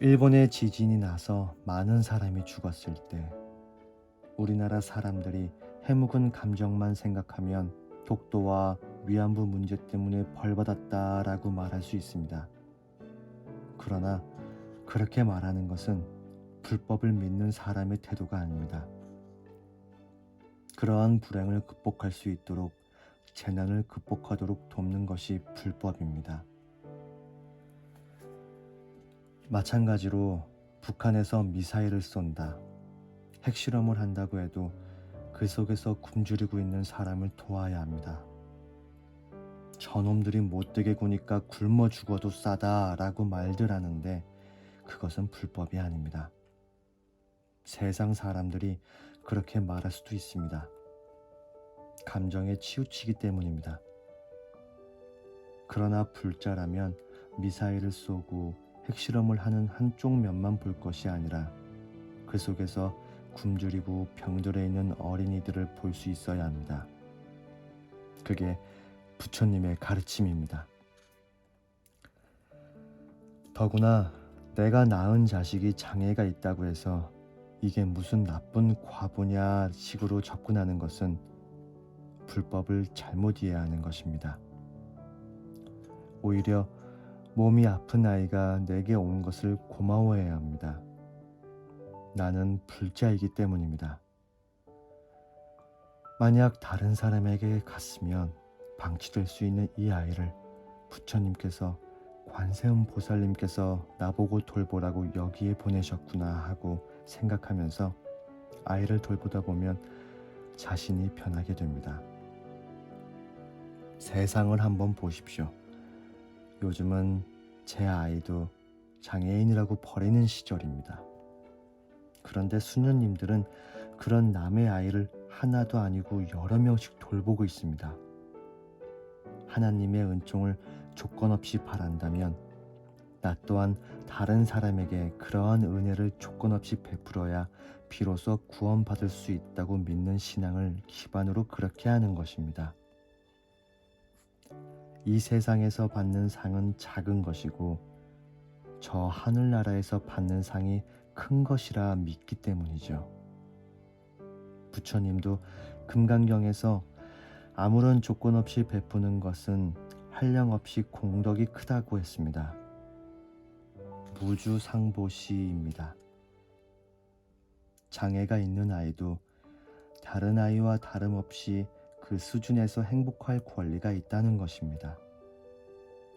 일본에 지진이 나서 많은 사람이 죽었을 때 우리나라 사람들이 해묵은 감정만 생각하면 독도와 위안부 문제 때문에 벌받았다라고 말할 수 있습니다. 그러나 그렇게 말하는 것은 불법을 믿는 사람의 태도가 아닙니다. 그러한 불행을 극복할 수 있도록 재난을 극복하도록 돕는 것이 불법입니다. 마찬가지로 북한에서 미사일을 쏜다, 핵실험을 한다고 해도 그 속에서 굶주리고 있는 사람을 도와야 합니다. 저놈들이 못되게 구니까 굶어 죽어도 싸다라고 말들 하는데 그것은 불법이 아닙니다. 세상 사람들이 그렇게 말할 수도 있습니다. 감정에 치우치기 때문입니다. 그러나 불자라면 미사일을 쏘고 핵실험을 하는 한쪽 면만 볼 것이 아니라 그 속에서 굶주리고 병들어 있는 어린이들을 볼 수 있어야 합니다. 그게 부처님의 가르침입니다. 더구나 내가 낳은 자식이 장애가 있다고 해서 이게 무슨 나쁜 과보냐 식으로 접근하는 것은 불법을 잘못 이해하는 것입니다. 오히려 몸이 아픈 아이가 내게 온 것을 고마워해야 합니다. 나는 불자이기 때문입니다. 만약 다른 사람에게 갔으면 방치될 수 있는 이 아이를 부처님께서 관세음 보살님께서 나보고 돌보라고 여기에 보내셨구나 하고 생각하면서 아이를 돌보다 보면 자신이 변하게 됩니다. 세상을 한번 보십시오. 요즘은 제 아이도 장애인이라고 버리는 시절입니다. 그런데 수녀님들은 그런 남의 아이를 하나도 아니고 여러 명씩 돌보고 있습니다. 하나님의 은총을 조건 없이 바란다면 나 또한 다른 사람에게 그러한 은혜를 조건 없이 베풀어야 비로소 구원받을 수 있다고 믿는 신앙을 기반으로 그렇게 하는 것입니다. 이 세상에서 받는 상은 작은 것이고 저 하늘나라에서 받는 상이 큰 것이라 믿기 때문이죠. 부처님도 금강경에서 아무런 조건 없이 베푸는 것은 한량없이 공덕이 크다고 했습니다. 무주상보시입니다. 장애가 있는 아이도 다른 아이와 다름없이 그 수준에서 행복할 권리가 있다는 것입니다.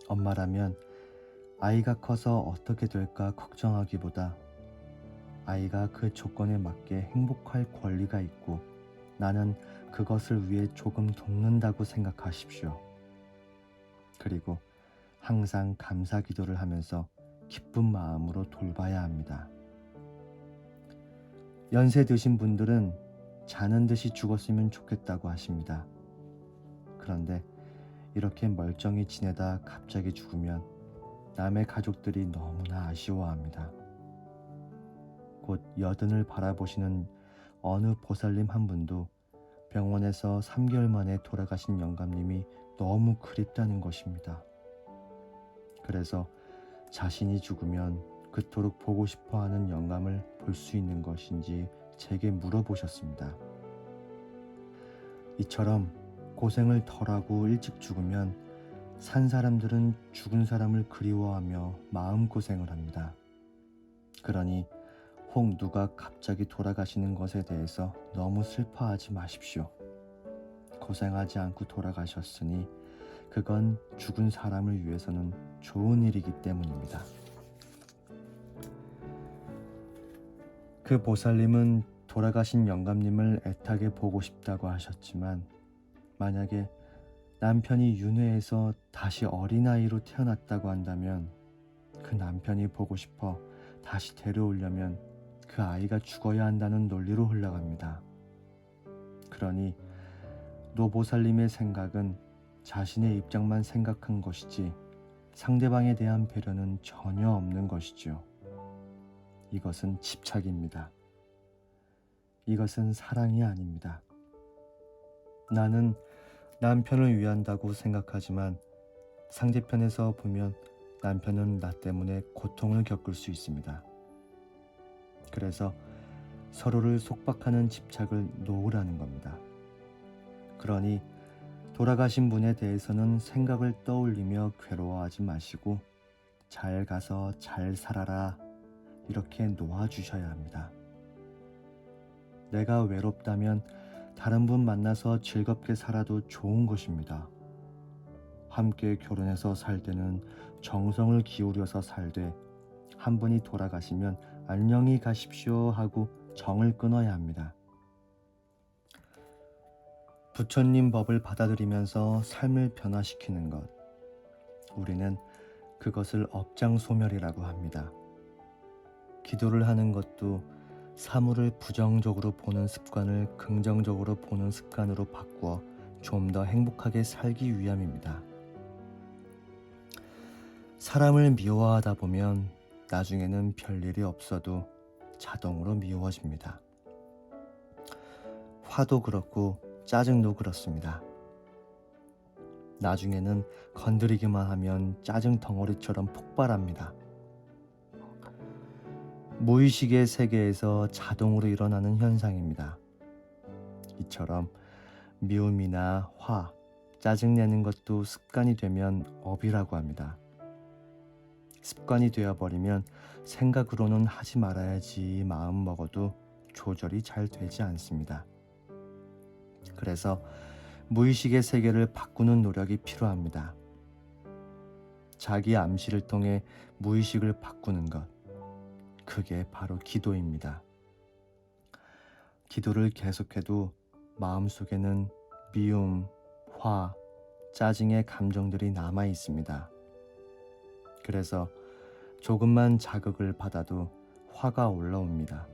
엄마라면 아이가 커서 어떻게 될까 걱정하기보다 아이가 그 조건에 맞게 행복할 권리가 있고 나는 그것을 위해 조금 돕는다고 생각하십시오. 그리고 항상 감사 기도를 하면서 기쁜 마음으로 돌봐야 합니다. 연세 드신 분들은 자는 듯이 죽었으면 좋겠다고 하십니다. 그런데 이렇게 멀쩡히 지내다 갑자기 죽으면 남의 가족들이 너무나 아쉬워합니다. 곧 여든을 바라보시는 어느 보살님 한 분도 병원에서 3개월 만에 돌아가신 영감님이 너무 그립다는 것입니다. 그래서 자신이 죽으면 그토록 보고 싶어하는 영감을 볼 수 있는 것인지 제게 물어보셨습니다. 이처럼 고생을 덜하고 일찍 죽으면 산 사람들은 죽은 사람을 그리워하며 마음고생을 합니다. 그러니 혹 누가 갑자기 돌아가시는 것에 대해서 너무 슬퍼하지 마십시오. 고생하지 않고 돌아가셨으니 그건 죽은 사람을 위해서는 좋은 일이기 때문입니다. 그 보살님은 돌아가신 영감님을 애타게 보고 싶다고 하셨지만 만약에 남편이 윤회에서 다시 어린아이로 태어났다고 한다면 그 남편이 보고 싶어 다시 데려오려면 그 아이가 죽어야 한다는 논리로 흘러갑니다. 그러니 노보살님의 생각은 자신의 입장만 생각한 것이지 상대방에 대한 배려는 전혀 없는 것이죠. 이것은 집착입니다. 이것은 사랑이 아닙니다. 나는 남편을 위한다고 생각하지만 상대편에서 보면 남편은 나 때문에 고통을 겪을 수 있습니다. 그래서 서로를 속박하는 집착을 놓으라는 겁니다. 그러니 돌아가신 분에 대해서는 생각을 떠올리며 괴로워하지 마시고 잘 가서 잘 살아라 이렇게 놓아주셔야 합니다. 내가 외롭다면 다른 분 만나서 즐겁게 살아도 좋은 것입니다. 함께 결혼해서 살 때는 정성을 기울여서 살되 한 분이 돌아가시면 안녕히 가십시오 하고 정을 끊어야 합니다. 부처님 법을 받아들이면서 삶을 변화시키는 것, 우리는 그것을 업장소멸이라고 합니다. 기도를 하는 것도 사물을 부정적으로 보는 습관을 긍정적으로 보는 습관으로 바꾸어 좀 더 행복하게 살기 위함입니다. 사람을 미워하다 보면 나중에는 별일이 없어도 자동으로 미워집니다. 화도 그렇고 짜증도 그렇습니다. 나중에는 건드리기만 하면 짜증 덩어리처럼 폭발합니다. 무의식의 세계에서 자동으로 일어나는 현상입니다. 이처럼 미움이나 화, 짜증내는 것도 습관이 되면 업이라고 합니다. 습관이 되어버리면 생각으로는 하지 말아야지 마음 먹어도 조절이 잘 되지 않습니다. 그래서 무의식의 세계를 바꾸는 노력이 필요합니다. 자기 암시를 통해 무의식을 바꾸는 것, 그게 바로 기도입니다. 기도를 계속해도 마음속에는 미움, 화, 짜증의 감정들이 남아 있습니다. 그래서 조금만 자극을 받아도 화가 올라옵니다.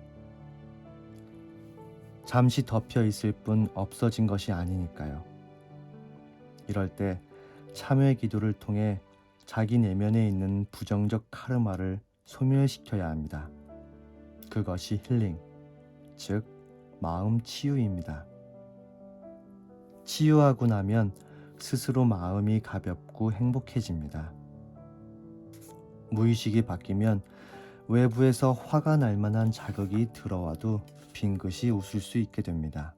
잠시 덮여 있을 뿐 없어진 것이 아니니까요. 이럴 때 참회 기도를 통해 자기 내면에 있는 부정적 카르마를 소멸시켜야 합니다. 그것이 힐링, 즉 마음 치유입니다. 치유하고 나면 스스로 마음이 가볍고 행복해집니다. 무의식이 바뀌면 외부에서 화가 날 만한 자극이 들어와도 빙긋이 웃을 수 있게 됩니다.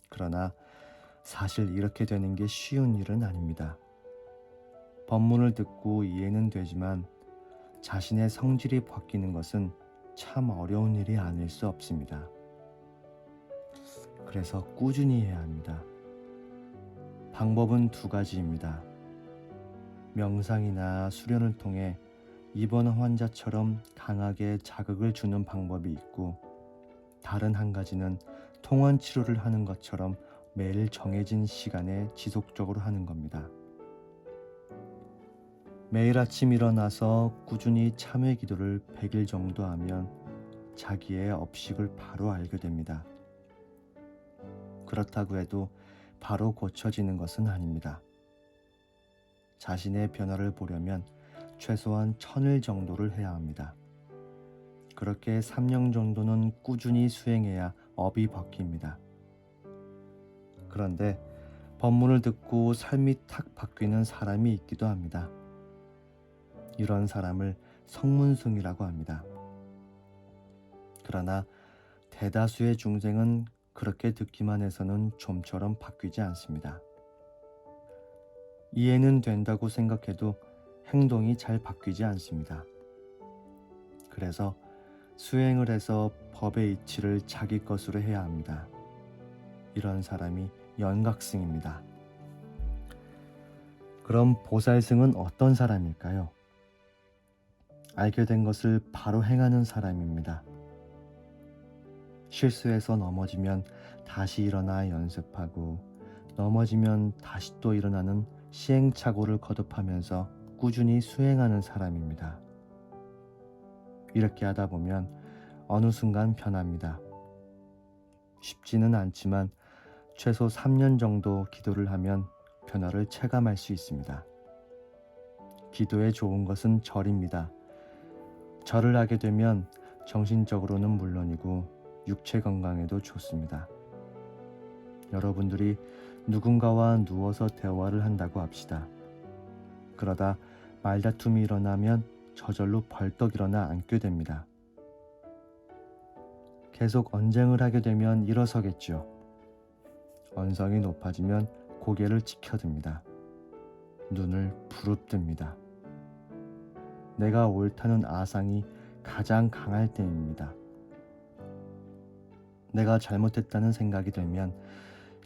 그러나 사실 이렇게 되는 게 쉬운 일은 아닙니다. 법문을 듣고 이해는 되지만 자신의 성질이 바뀌는 것은 참 어려운 일이 아닐 수 없습니다. 그래서 꾸준히 해야 합니다. 방법은 두 가지입니다. 명상이나 수련을 통해 입원 환자처럼 강하게 자극을 주는 방법이 있고, 다른 한 가지는 통원 치료를 하는 것처럼 매일 정해진 시간에 지속적으로 하는 겁니다. 매일 아침 일어나서 꾸준히 참회 기도를 100일 정도 하면 자기의 업식을 바로 알게 됩니다. 그렇다고 해도 바로 고쳐지는 것은 아닙니다. 자신의 변화를 보려면 최소한 1000일 정도를 해야 합니다. 그렇게 3년 정도는 꾸준히 수행해야 업이 바뀝니다. 그런데 법문을 듣고 삶이 탁 바뀌는 사람이 있기도 합니다. 이런 사람을 성문승이라고 합니다. 그러나 대다수의 중생은 그렇게 듣기만 해서는 좀처럼 바뀌지 않습니다. 이해는 된다고 생각해도 행동이 잘 바뀌지 않습니다. 그래서 수행을 해서 법의 이치를 자기 것으로 해야 합니다. 이런 사람이 연각승입니다. 그럼 보살승은 어떤 사람일까요? 알게 된 것을 바로 행하는 사람입니다. 실수해서 넘어지면 다시 일어나 연습하고, 넘어지면 다시 또 일어나는 시행착오를 거듭하면서 꾸준히 수행하는 사람입니다. 이렇게 하다 보면 어느 순간 변합니다. 쉽지는 않지만 최소 3년 정도 기도를 하면 변화를 체감할 수 있습니다. 기도에 좋은 것은 절입니다. 절을 하게 되면 정신적으로는 물론이고 육체 건강에도 좋습니다. 여러분들이 누군가와 누워서 대화를 한다고 합시다. 그러다 말다툼이 일어나면 저절로 벌떡 일어나 앉게 됩니다. 계속 언쟁을 하게 되면 일어서겠죠. 언성이 높아지면 고개를 치켜듭니다. 눈을 부릅뜨입니다. 내가 옳다는 아상이 가장 강할 때입니다. 내가 잘못했다는 생각이 들면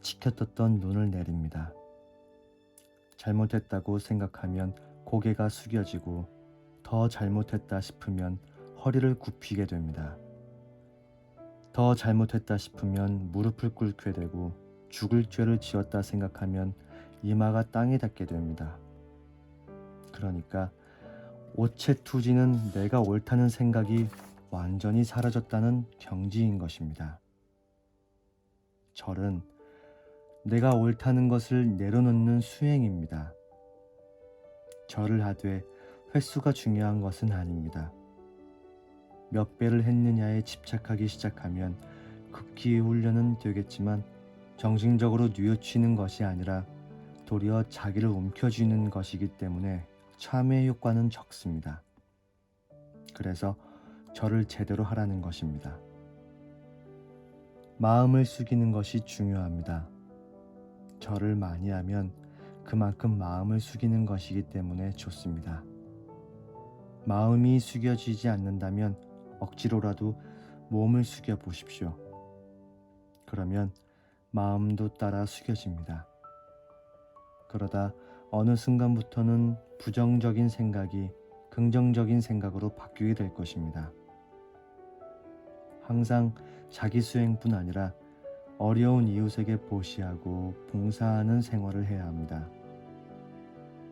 치켜떴던 눈을 내립니다. 잘못했다고 생각하면 고개가 숙여지고, 더 잘못했다 싶으면 허리를 굽히게 됩니다. 더 잘못했다 싶으면 무릎을 꿇게 되고, 죽을 죄를 지었다 생각하면 이마가 땅에 닿게 됩니다. 그러니까 오체투지는 내가 옳다는 생각이 완전히 사라졌다는 경지인 것입니다. 절은 내가 옳다는 것을 내려놓는 수행입니다. 절을 하되 횟수가 중요한 것은 아닙니다. 몇 배를 했느냐에 집착하기 시작하면 극기의 훈련은 되겠지만 정신적으로 뉘우치는 것이 아니라 도리어 자기를 움켜쥐는 것이기 때문에 참회의 효과는 적습니다. 그래서 절을 제대로 하라는 것입니다. 마음을 숙이는 것이 중요합니다. 절을 많이 하면 그만큼 마음을 숙이는 것이기 때문에 좋습니다. 마음이 숙여지지 않는다면 억지로라도 몸을 숙여 보십시오. 그러면 마음도 따라 숙여집니다. 그러다 어느 순간부터는 부정적인 생각이 긍정적인 생각으로 바뀌게 될 것입니다. 항상 자기 수행뿐 아니라 어려운 이웃에게 보시하고 봉사하는 생활을 해야 합니다.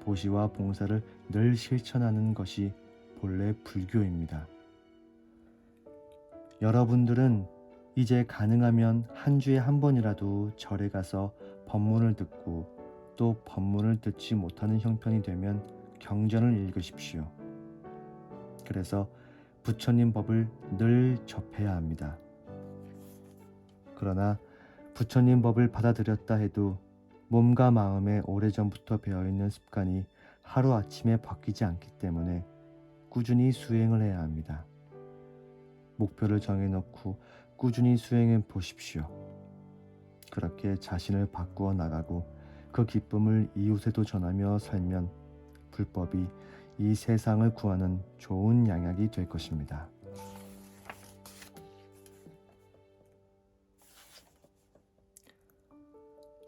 보시와 봉사를 늘 실천하는 것이 본래 불교입니다. 여러분들은 이제 가능하면 한 주에 한 번이라도 절에 가서 법문을 듣고, 또 법문을 듣지 못하는 형편이 되면 경전을 읽으십시오. 그래서 부처님 법을 늘 접해야 합니다. 그러나 부처님 법을 받아들였다 해도 몸과 마음에 오래전부터 배어있는 습관이 하루아침에 바뀌지 않기 때문에 꾸준히 수행을 해야 합니다. 목표를 정해놓고 꾸준히 수행해 보십시오. 그렇게 자신을 바꾸어 나가고 그 기쁨을 이웃에도 전하며 살면 불법이 이 세상을 구하는 좋은 양약이 될 것입니다.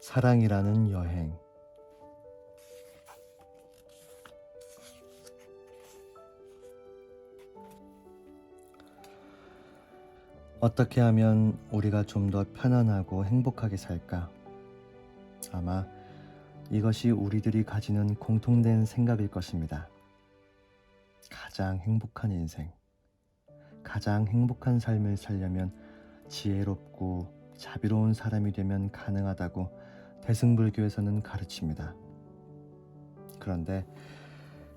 사랑이라는 여행. 어떻게 하면 우리가 좀 더 편안하고 행복하게 살까? 아마 이것이 우리들이 가지는 공통된 생각일 것입니다. 가장 행복한 인생, 가장 행복한 삶을 살려면 지혜롭고 자비로운 사람이 되면 가능하다고 대승불교에서는 가르칩니다. 그런데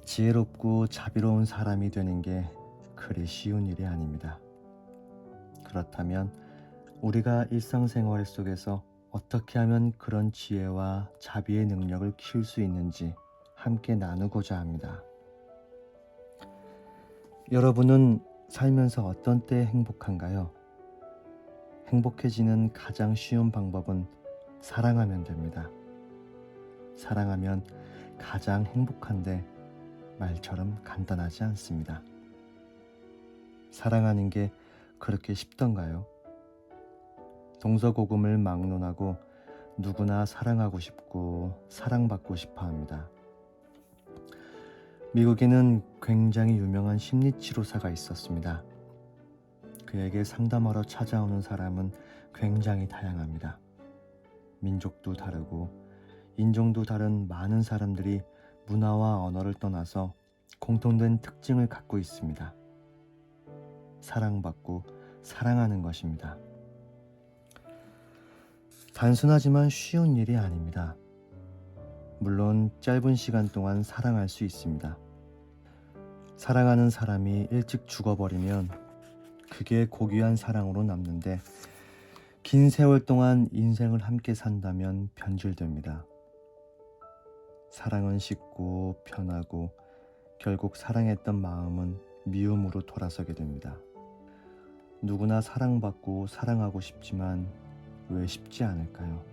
지혜롭고 자비로운 사람이 되는 게 그리 쉬운 일이 아닙니다. 그렇다면 우리가 일상생활 속에서 어떻게 하면 그런 지혜와 자비의 능력을 키울 수 있는지 함께 나누고자 합니다. 여러분은 살면서 어떤 때 행복한가요? 행복해지는 가장 쉬운 방법은 사랑하면 됩니다. 사랑하면 가장 행복한데 말처럼 간단하지 않습니다. 사랑하는 게 그렇게 쉽던가요? 동서고금을 막론하고 누구나 사랑하고 싶고 사랑받고 싶어 합니다. 미국에는 굉장히 유명한 심리치료사가 있었습니다. 그에게 상담하러 찾아오는 사람은 굉장히 다양합니다. 민족도 다르고 인종도 다른 많은 사람들이 문화와 언어를 떠나서 공통된 특징을 갖고 있습니다. 사랑받고 사랑하는 것입니다. 단순하지만 쉬운 일이 아닙니다. 물론 짧은 시간 동안 사랑할 수 있습니다. 사랑하는 사람이 일찍 죽어버리면 그게 고귀한 사랑으로 남는데 긴 세월 동안 인생을 함께 산다면 변질됩니다. 사랑은 쉽고 편하고 결국 사랑했던 마음은 미움으로 돌아서게 됩니다. 누구나 사랑받고 사랑하고 싶지만 왜 쉽지 않을까요?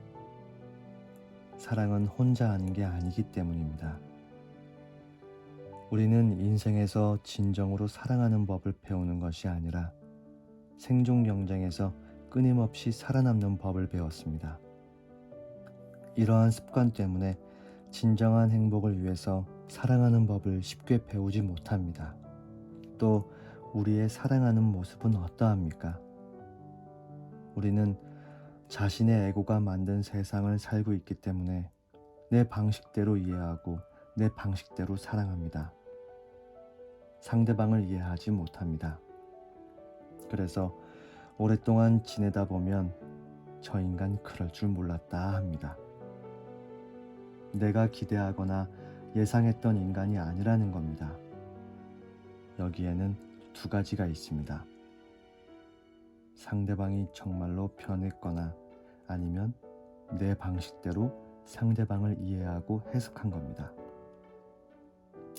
사랑은 혼자 하는 게 아니기 때문입니다. 우리는 인생에서 진정으로 사랑하는 법을 배우는 것이 아니라 생존 경쟁에서 끊임없이 살아남는 법을 배웠습니다. 이러한 습관 때문에 진정한 행복을 위해서 사랑하는 법을 쉽게 배우지 못합니다. 또 우리의 사랑하는 모습은 어떠합니까? 우리는 자신의 에고가 만든 세상을 살고 있기 때문에 내 방식대로 이해하고 내 방식대로 사랑합니다. 상대방을 이해하지 못합니다. 그래서 오랫동안 지내다 보면 저 인간 그럴 줄 몰랐다 합니다. 내가 기대하거나 예상했던 인간이 아니라는 겁니다. 여기에는 두 가지가 있습니다. 상대방이 정말로 변했거나 아니면 내 방식대로 상대방을 이해하고 해석한 겁니다.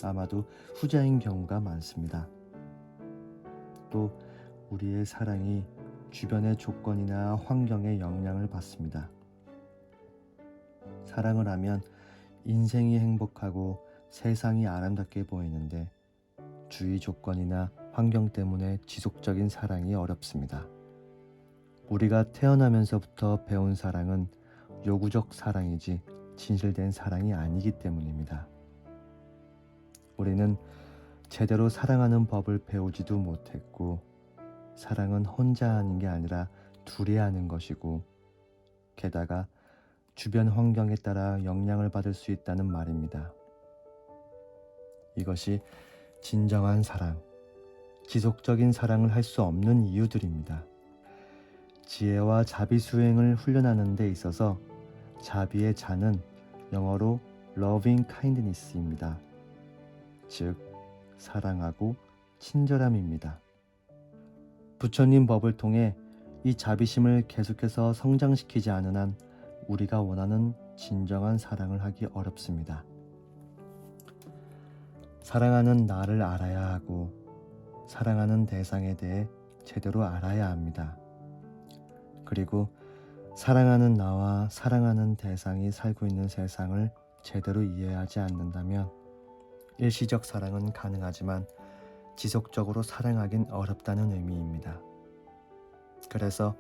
아마도 후자인 경우가 많습니다. 또 우리의 사랑이 주변의 조건이나 환경에 영향을 받습니다. 사랑을 하면 인생이 행복하고 세상이 아름답게 보이는데 주위 조건이나 환경 때문에 지속적인 사랑이 어렵습니다. 우리가 태어나면서부터 배운 사랑은 요구적 사랑이지 진실된 사랑이 아니기 때문입니다. 우리는 제대로 사랑하는 법을 배우지도 못했고 사랑은 혼자 하는 게 아니라 둘이 하는 것이고 게다가 주변 환경에 따라 영향을 받을 수 있다는 말입니다. 이것이 진정한 사랑, 지속적인 사랑을 할 수 없는 이유들입니다. 지혜와 자비 수행을 훈련하는 데 있어서 자비의 자는 영어로 loving kindness입니다. 즉 사랑하고 친절함입니다. 부처님 법을 통해 이 자비심을 계속해서 성장시키지 않은 한 우리가 원하는 진정한 사랑을 하기 어렵습니다. 사랑하는 나를 알아야 하고 사랑하는 대상에 대해 제대로 알아야 합니다. 그리고 사랑하는 나와 사랑하는 대상이 살고 있는 세상을 제대로 이해하지 않는다면 일시적 사랑은 가능하지만 지속적으로 사랑하긴 어렵다는 의미입니다. 그래서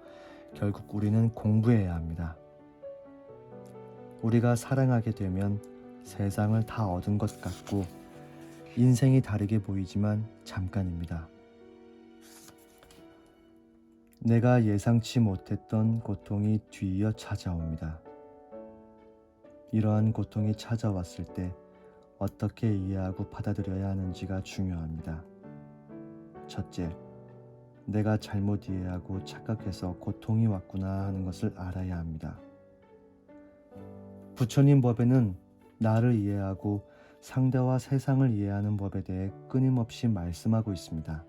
결국 우리는 공부해야 합니다. 우리가 사랑하게 되면 세상을 다 얻은 것 같고 인생이 다르게 보이지만 잠깐입니다. 내가 예상치 못했던 고통이 뒤이어 찾아옵니다. 이러한 고통이 찾아왔을 때 어떻게 이해하고 받아들여야 하는지가 중요합니다. 첫째, 내가 잘못 이해하고 착각해서 고통이 왔구나 하는 것을 알아야 합니다. 부처님 법에는 나를 이해하고 상대와 세상을 이해하는 법에 대해 끊임없이 말씀하고 있습니다.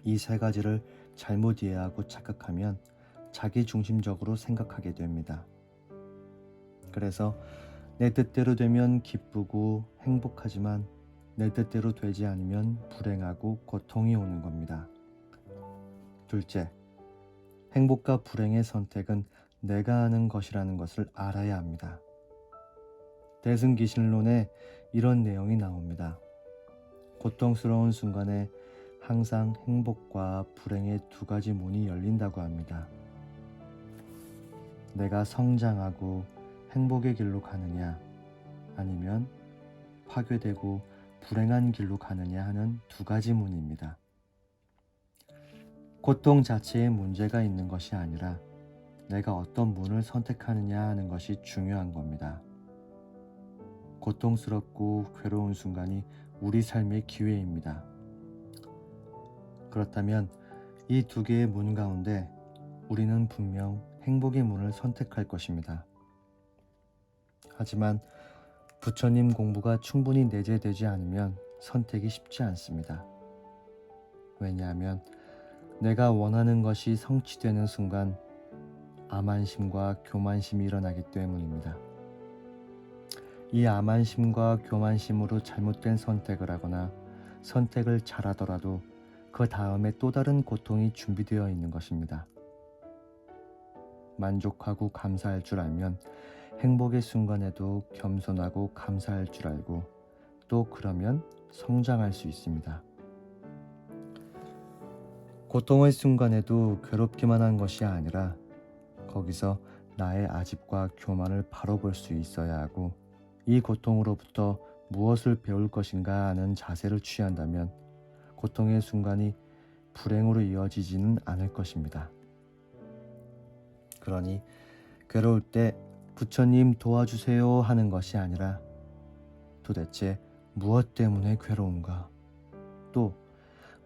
이 세 가지를 잘못 이해하고 착각하면 자기중심적으로 생각하게 됩니다. 그래서 내 뜻대로 되면 기쁘고 행복하지만 내 뜻대로 되지 않으면 불행하고 고통이 오는 겁니다. 둘째, 행복과 불행의 선택은 내가 하는 것이라는 것을 알아야 합니다. 대승기신론에 이런 내용이 나옵니다. 고통스러운 순간에 항상 행복과 불행의 두 가지 문이 열린다고 합니다. 내가 성장하고 행복의 길로 가느냐 아니면 파괴되고 불행한 길로 가느냐 하는 두 가지 문입니다. 고통 자체에 문제가 있는 것이 아니라 내가 어떤 문을 선택하느냐 하는 것이 중요한 겁니다. 고통스럽고 괴로운 순간이 우리 삶의 기회입니다. 그렇다면 이 두 개의 문 가운데 우리는 분명 행복의 문을 선택할 것입니다. 하지만 부처님 공부가 충분히 내재되지 않으면 선택이 쉽지 않습니다. 왜냐하면 내가 원하는 것이 성취되는 순간 암안심과 교만심이 일어나기 때문입니다. 이 암안심과 교만심으로 잘못된 선택을 하거나 선택을 잘하더라도 그 다음에 또 다른 고통이 준비되어 있는 것입니다. 만족하고 감사할 줄 알면 행복의 순간에도 겸손하고 감사할 줄 알고 또 그러면 성장할 수 있습니다. 고통의 순간에도 괴롭기만 한 것이 아니라 거기서 나의 아집과 교만을 바로 볼 수 있어야 하고 이 고통으로부터 무엇을 배울 것인가 하는 자세를 취한다면 고통의 순간이 불행으로 이어지지는 않을 것입니다. 그러니 괴로울 때 부처님 도와주세요 하는 것이 아니라 도대체 무엇 때문에 괴로운가? 또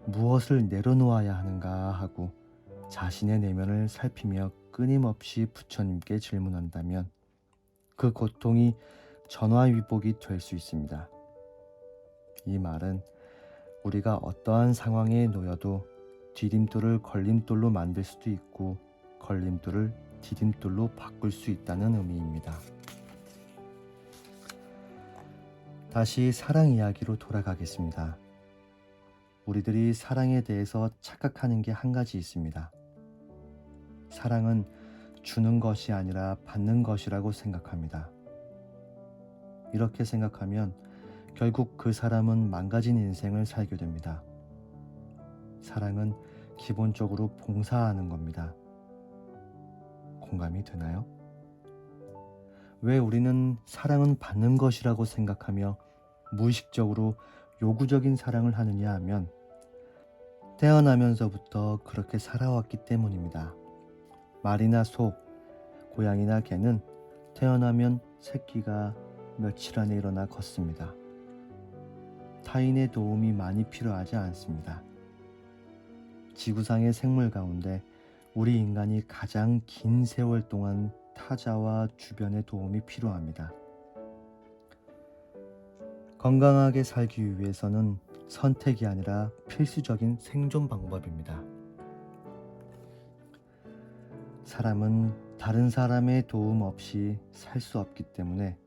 무엇을 내려놓아야 하는가 하고 자신의 내면을 살피며 끊임없이 부처님께 질문한다면 그 고통이 전화위복이 될 수 있습니다. 이 말은 우리가 어떠한 상황에 놓여도 디딤돌을 걸림돌로 만들 수도 있고 걸림돌을 디딤돌로 바꿀 수 있다는 의미입니다. 다시 사랑 이야기로 돌아가겠습니다. 우리들이 사랑에 대해서 착각하는 게 한 가지 있습니다. 사랑은 주는 것이 아니라 받는 것이라고 생각합니다. 이렇게 생각하면 결국 그 사람은 망가진 인생을 살게 됩니다. 사랑은 기본적으로 봉사하는 겁니다. 공감이 되나요? 왜 우리는 사랑은 받는 것이라고 생각하며 무의식적으로 요구적인 사랑을 하느냐 하면 태어나면서부터 그렇게 살아왔기 때문입니다. 말이나 소, 고양이나 개는 태어나면 새끼가 며칠 안에 일어나 걷습니다. 타인의 도움이 많이 필요하지 않습니다. 지구상의 생물 가운데 우리 인간이 가장 긴 세월 동안 타자와 주변의 도움이 필요합니다. 건강하게 살기 위해서는 선택이 아니라 필수적인 생존 방법입니다. 사람은 다른 사람의 도움 없이 살 수 없기 때문에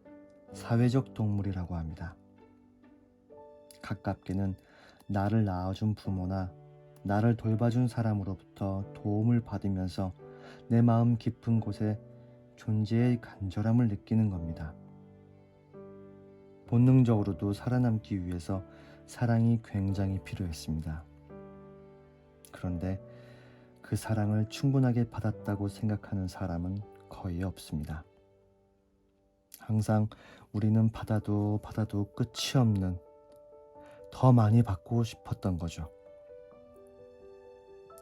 사회적 동물이라고 합니다. 가깝게는 나를 낳아준 부모나 나를 돌봐준 사람으로부터 도움을 받으면서 내 마음 깊은 곳에 존재의 간절함을 느끼는 겁니다. 본능적으로도 살아남기 위해서 사랑이 굉장히 필요했습니다. 그런데 그 사랑을 충분하게 받았다고 생각하는 사람은 거의 없습니다. 항상 우리는 받아도 끝이 없는, 더 많이 받고 싶었던 거죠.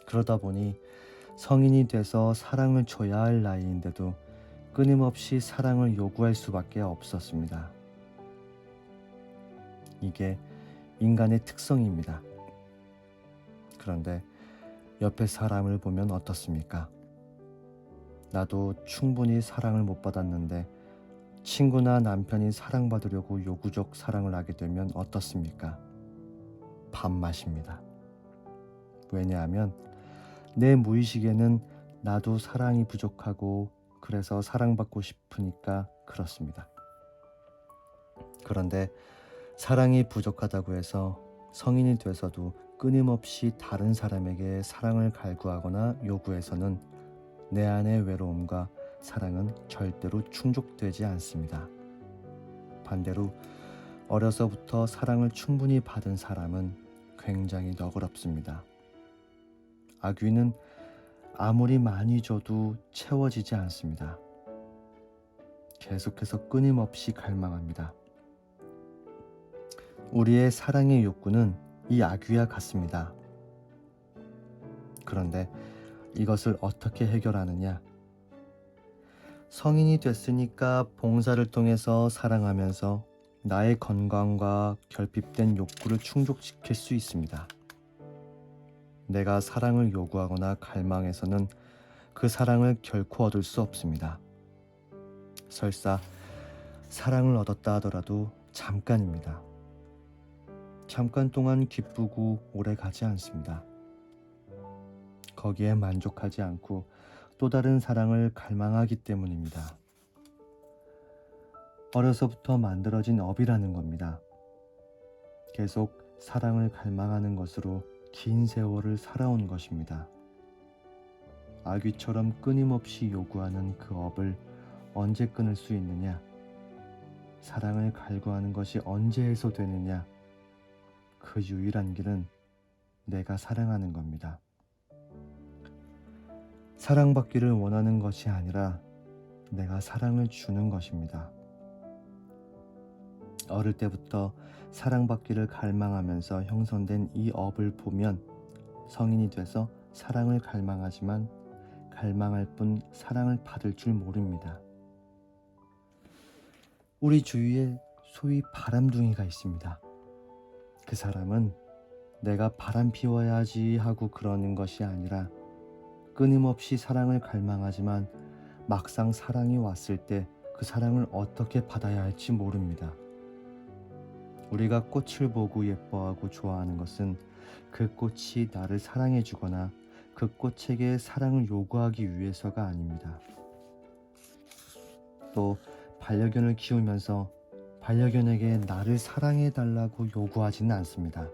그러다 보니 성인이 돼서 사랑을 줘야 할 나이인데도 끊임없이 사랑을 요구할 수밖에 없었습니다. 이게 인간의 특성입니다. 그런데 옆에 사람을 보면 어떻습니까? 나도 충분히 사랑을 못 받았는데 친구나 남편이 사랑받으려고 요구적 사랑을 하게 되면 어떻습니까? 밥맛입니다. 왜냐하면 내 무의식에는 나도 사랑이 부족하고 그래서 사랑받고 싶으니까 그렇습니다. 그런데 사랑이 부족하다고 해서 성인이 돼서도 끊임없이 다른 사람에게 사랑을 갈구하거나 요구해서는 내 안의 외로움과 사랑은 절대로 충족되지 않습니다. 반대로 어려서부터 사랑을 충분히 받은 사람은 굉장히 너그럽습니다. 아귀는 아무리 많이 줘도 채워지지 않습니다. 계속해서 끊임없이 갈망합니다. 우리의 사랑의 욕구는 이 아귀와 같습니다. 그런데 이것을 어떻게 해결하느냐? 성인이 됐으니까 봉사를 통해서 사랑하면서 나의 건강과 결핍된 욕구를 충족시킬 수 있습니다. 내가 사랑을 요구하거나 갈망해서는 그 사랑을 결코 얻을 수 없습니다. 설사 사랑을 얻었다 하더라도 잠깐입니다. 잠깐 동안 기쁘고 오래 가지 않습니다. 거기에 만족하지 않고 또 다른 사랑을 갈망하기 때문입니다. 어려서부터 만들어진 업이라는 겁니다. 계속 사랑을 갈망하는 것으로 긴 세월을 살아온 것입니다. 아귀처럼 끊임없이 요구하는 그 업을 언제 끊을 수 있느냐? 사랑을 갈구하는 것이 언제 해소되느냐? 그 유일한 길은 내가 사랑하는 겁니다. 사랑받기를 원하는 것이 아니라 내가 사랑을 주는 것입니다. 어릴 때부터 사랑받기를 갈망하면서 형성된 이 업을 보면 성인이 돼서 사랑을 갈망하지만 갈망할 뿐 사랑을 받을 줄 모릅니다. 우리 주위에 소위 바람둥이가 있습니다. 그 사람은 내가 바람 피워야지 하고 그러는 것이 아니라 끊임없이 사랑을 갈망하지만 막상 사랑이 왔을 때 그 사랑을 어떻게 받아야 할지 모릅니다. 우리가 꽃을 보고 예뻐하고 좋아하는 것은 그 꽃이 나를 사랑해 주거나 그 꽃에게 사랑을 요구하기 위해서가 아닙니다. 또 반려견을 키우면서 반려견에게 나를 사랑해 달라고 요구하지는 않습니다.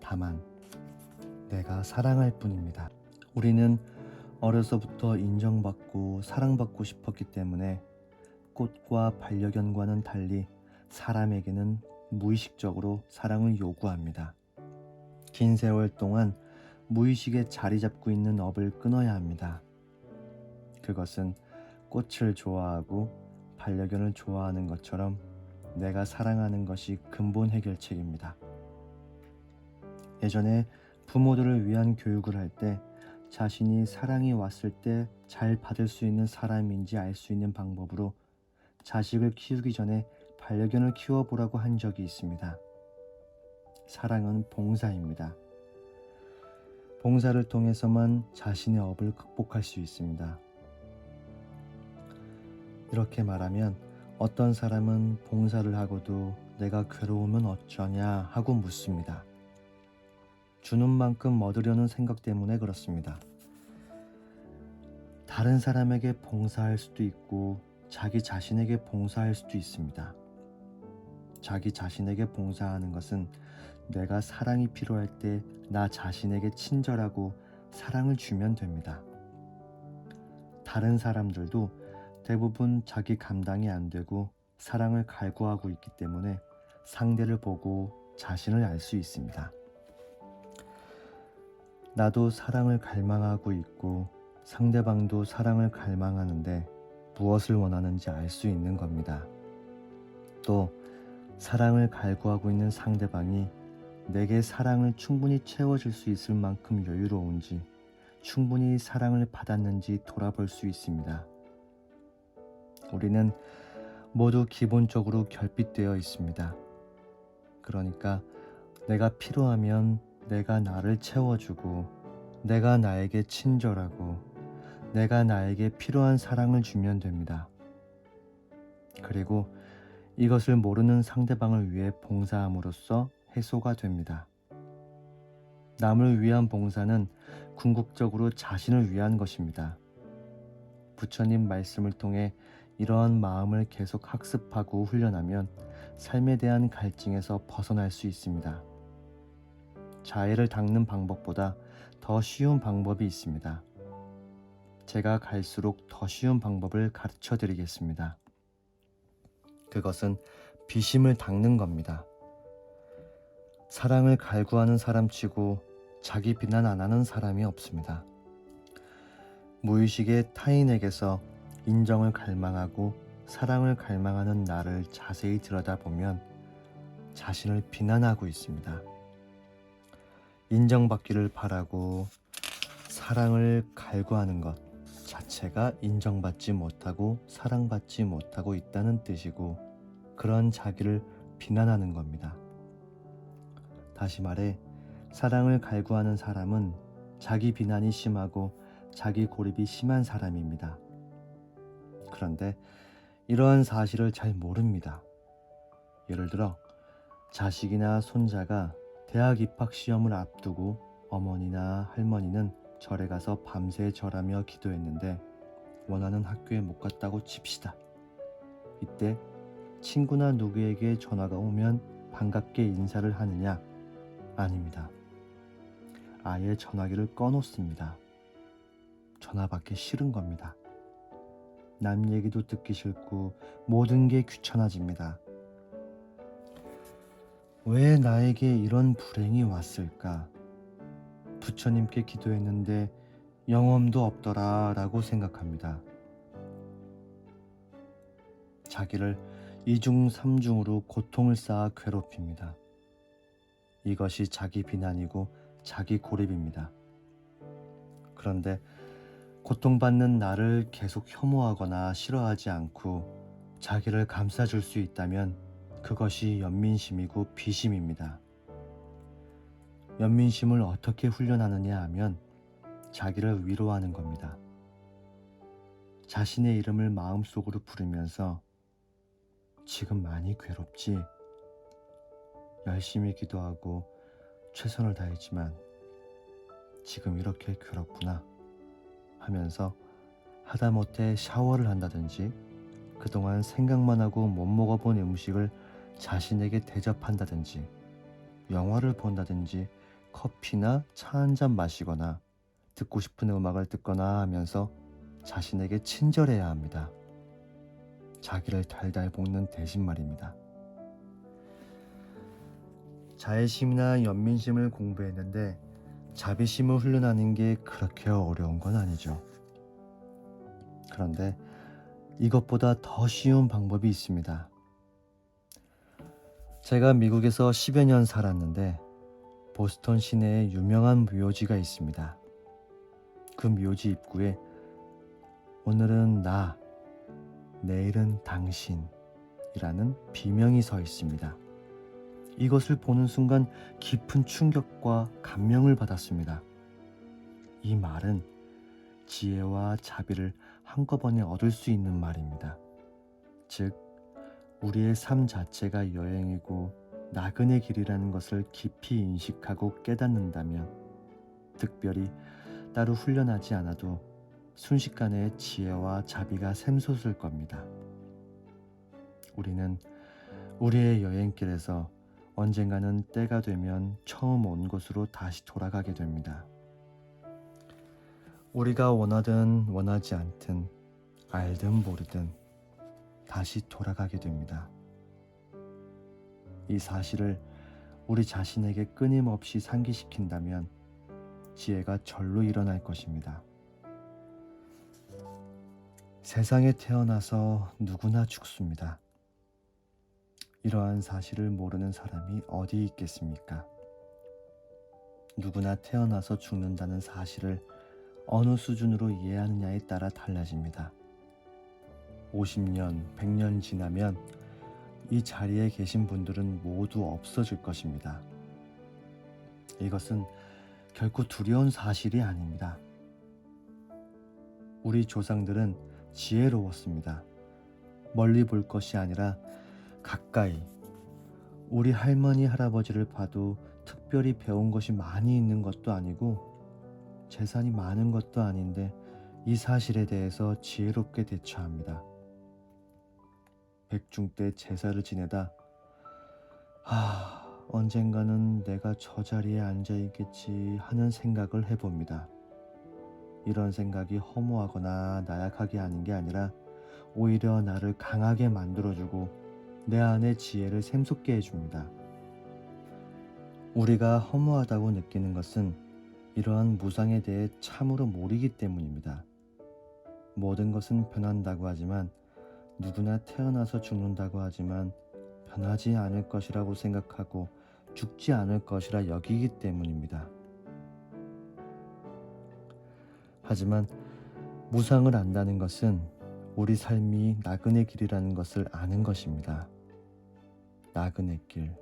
다만 내가 사랑할 뿐입니다. 우리는 어려서부터 인정받고 사랑받고 싶었기 때문에 꽃과 반려견과는 달리 사람에게는 무의식적으로 사랑을 요구합니다. 긴 세월 동안 무의식에 자리 잡고 있는 업을 끊어야 합니다. 그것은 꽃을 좋아하고 반려견을 좋아하는 것처럼 내가 사랑하는 것이 근본 해결책입니다. 예전에 부모들을 위한 교육을 할 때 자신이 사랑이 왔을 때 잘 받을 수 있는 사람인지 알 수 있는 방법으로 자식을 키우기 전에 반려견을 키워보라고 한 적이 있습니다. 사랑은 봉사입니다. 봉사를 통해서만 자신의 업을 극복할 수 있습니다. 이렇게 말하면 어떤 사람은 봉사를 하고도 내가 괴로우면 어쩌냐 하고 묻습니다. 주는 만큼 얻으려는 생각 때문에 그렇습니다. 다른 사람에게 봉사할 수도 있고 자기 자신에게 봉사할 수도 있습니다. 자기 자신에게 봉사하는 것은 내가 사랑이 필요할 때 나 자신에게 친절하고 사랑을 주면 됩니다. 다른 사람들도 대부분 자기 감당이 안 되고 사랑을 갈구하고 있기 때문에 상대를 보고 자신을 알 수 있습니다. 나도 사랑을 갈망하고 있고 상대방도 사랑을 갈망하는데 무엇을 원하는지 알 수 있는 겁니다. 또 사랑을 갈구하고 있는 상대방이 내게 사랑을 충분히 채워줄 수 있을 만큼 여유로운지 충분히 사랑을 받았는지 돌아볼 수 있습니다. 우리는 모두 기본적으로 결핍되어 있습니다. 그러니까 내가 필요하면 내가 나를 채워주고 내가 나에게 친절하고 내가 나에게 필요한 사랑을 주면 됩니다. 그리고 이것을 모르는 상대방을 위해 봉사함으로써 해소가 됩니다. 남을 위한 봉사는 궁극적으로 자신을 위한 것입니다. 부처님 말씀을 통해 이러한 마음을 계속 학습하고 훈련하면 삶에 대한 갈증에서 벗어날 수 있습니다. 자해를 닦는 방법보다 더 쉬운 방법이 있습니다. 제가 갈수록 더 쉬운 방법을 가르쳐 드리겠습니다. 그것은 비심을 닦는 겁니다. 사랑을 갈구하는 사람치고 자기 비난 안 하는 사람이 없습니다. 무의식의 타인에게서 인정을 갈망하고 사랑을 갈망하는 나를 자세히 들여다보면 자신을 비난하고 있습니다. 인정받기를 바라고 사랑을 갈구하는 것 자체가 인정받지 못하고 사랑받지 못하고 있다는 뜻이고 그런 자기를 비난하는 겁니다. 다시 말해 사랑을 갈구하는 사람은 자기 비난이 심하고 자기 고립이 심한 사람입니다. 그런데 이러한 사실을 잘 모릅니다. 예를 들어 자식이나 손자가 대학 입학 시험을 앞두고 어머니나 할머니는 절에 가서 밤새 절하며 기도했는데 원하는 학교에 못 갔다고 칩시다. 이때 친구나 누구에게 전화가 오면 반갑게 인사를 하느냐? 아닙니다. 아예 전화기를 꺼놓습니다. 전화 받기 싫은 겁니다. 남 얘기도 듣기 싫고 모든 게 귀찮아집니다. 왜 나에게 이런 불행이 왔을까? 부처님께 기도했는데 영험도 없더라 라고 생각합니다. 자기를 이중 삼중으로 고통을 쌓아 괴롭힙니다. 이것이 자기 비난이고 자기 고립입니다. 그런데 고통받는 나를 계속 혐오하거나 싫어하지 않고 자기를 감싸줄 수 있다면 그것이 연민심이고 비심입니다. 연민심을 어떻게 훈련하느냐 하면 자기를 위로하는 겁니다. 자신의 이름을 마음속으로 부르면서 지금 많이 괴롭지? 열심히 기도하고 최선을 다했지만 지금 이렇게 괴롭구나 하면서 하다못해 샤워를 한다든지 그동안 생각만 하고 못 먹어본 음식을 자신에게 대접한다든지 영화를 본다든지 커피나 차 한 잔 마시거나 듣고 싶은 음악을 듣거나 하면서 자신에게 친절해야 합니다. 자기를 달달 볶는 대신 말입니다. 자애심이나 연민심을 공부했는데 자비심을 훈련하는 게 그렇게 어려운 건 아니죠. 그런데 이것보다 더 쉬운 방법이 있습니다. 제가 미국에서 10여 년 살았는데 보스턴 시내에 유명한 묘지가 있습니다. 그 묘지 입구에 오늘은 나, 내일은 당신이라는 비명이 서 있습니다. 이것을 보는 순간 깊은 충격과 감명을 받았습니다. 이 말은 지혜와 자비를 한꺼번에 얻을 수 있는 말입니다. 즉, 우리의 삶 자체가 여행이고 나그네 길이라는 것을 깊이 인식하고 깨닫는다면 특별히 따로 훈련하지 않아도 순식간에 지혜와 자비가 샘솟을 겁니다. 우리는 우리의 여행길에서 언젠가는 때가 되면 처음 온 곳으로 다시 돌아가게 됩니다. 우리가 원하든 원하지 않든 알든 모르든 다시 돌아가게 됩니다. 이 사실을 우리 자신에게 끊임없이 상기시킨다면 지혜가 절로 일어날 것입니다. 세상에 태어나서 누구나 죽습니다. 이러한 사실을 모르는 사람이 어디 있겠습니까? 누구나 태어나서 죽는다는 사실을 어느 수준으로 이해하느냐에 따라 달라집니다. 50년, 100년 지나면 이 자리에 계신 분들은 모두 없어질 것입니다. 이것은 결코 두려운 사실이 아닙니다. 우리 조상들은 지혜로웠습니다. 멀리 볼 것이 아니라 가까이, 우리 할머니, 할아버지를 봐도 특별히 배운 것이 많이 있는 것도 아니고 재산이 많은 것도 아닌데 이 사실에 대해서 지혜롭게 대처합니다. 백중 때 제사를 지내다 언젠가는 내가 저 자리에 앉아 있겠지 하는 생각을 해봅니다. 이런 생각이 허무하거나 나약하게 하는 게 아니라 오히려 나를 강하게 만들어주고 내 안에 지혜를 샘솟게 해줍니다. 우리가 허무하다고 느끼는 것은 이러한 무상에 대해 참으로 모르기 때문입니다. 모든 것은 변한다고 하지만 누구나 태어나서 죽는다고 하지만 변하지 않을 것이라고 생각하고 죽지 않을 것이라 여기기 때문입니다. 하지만 무상을 안다는 것은 우리 삶이 나그네 길이라는 것을 아는 것입니다. 나그네 길.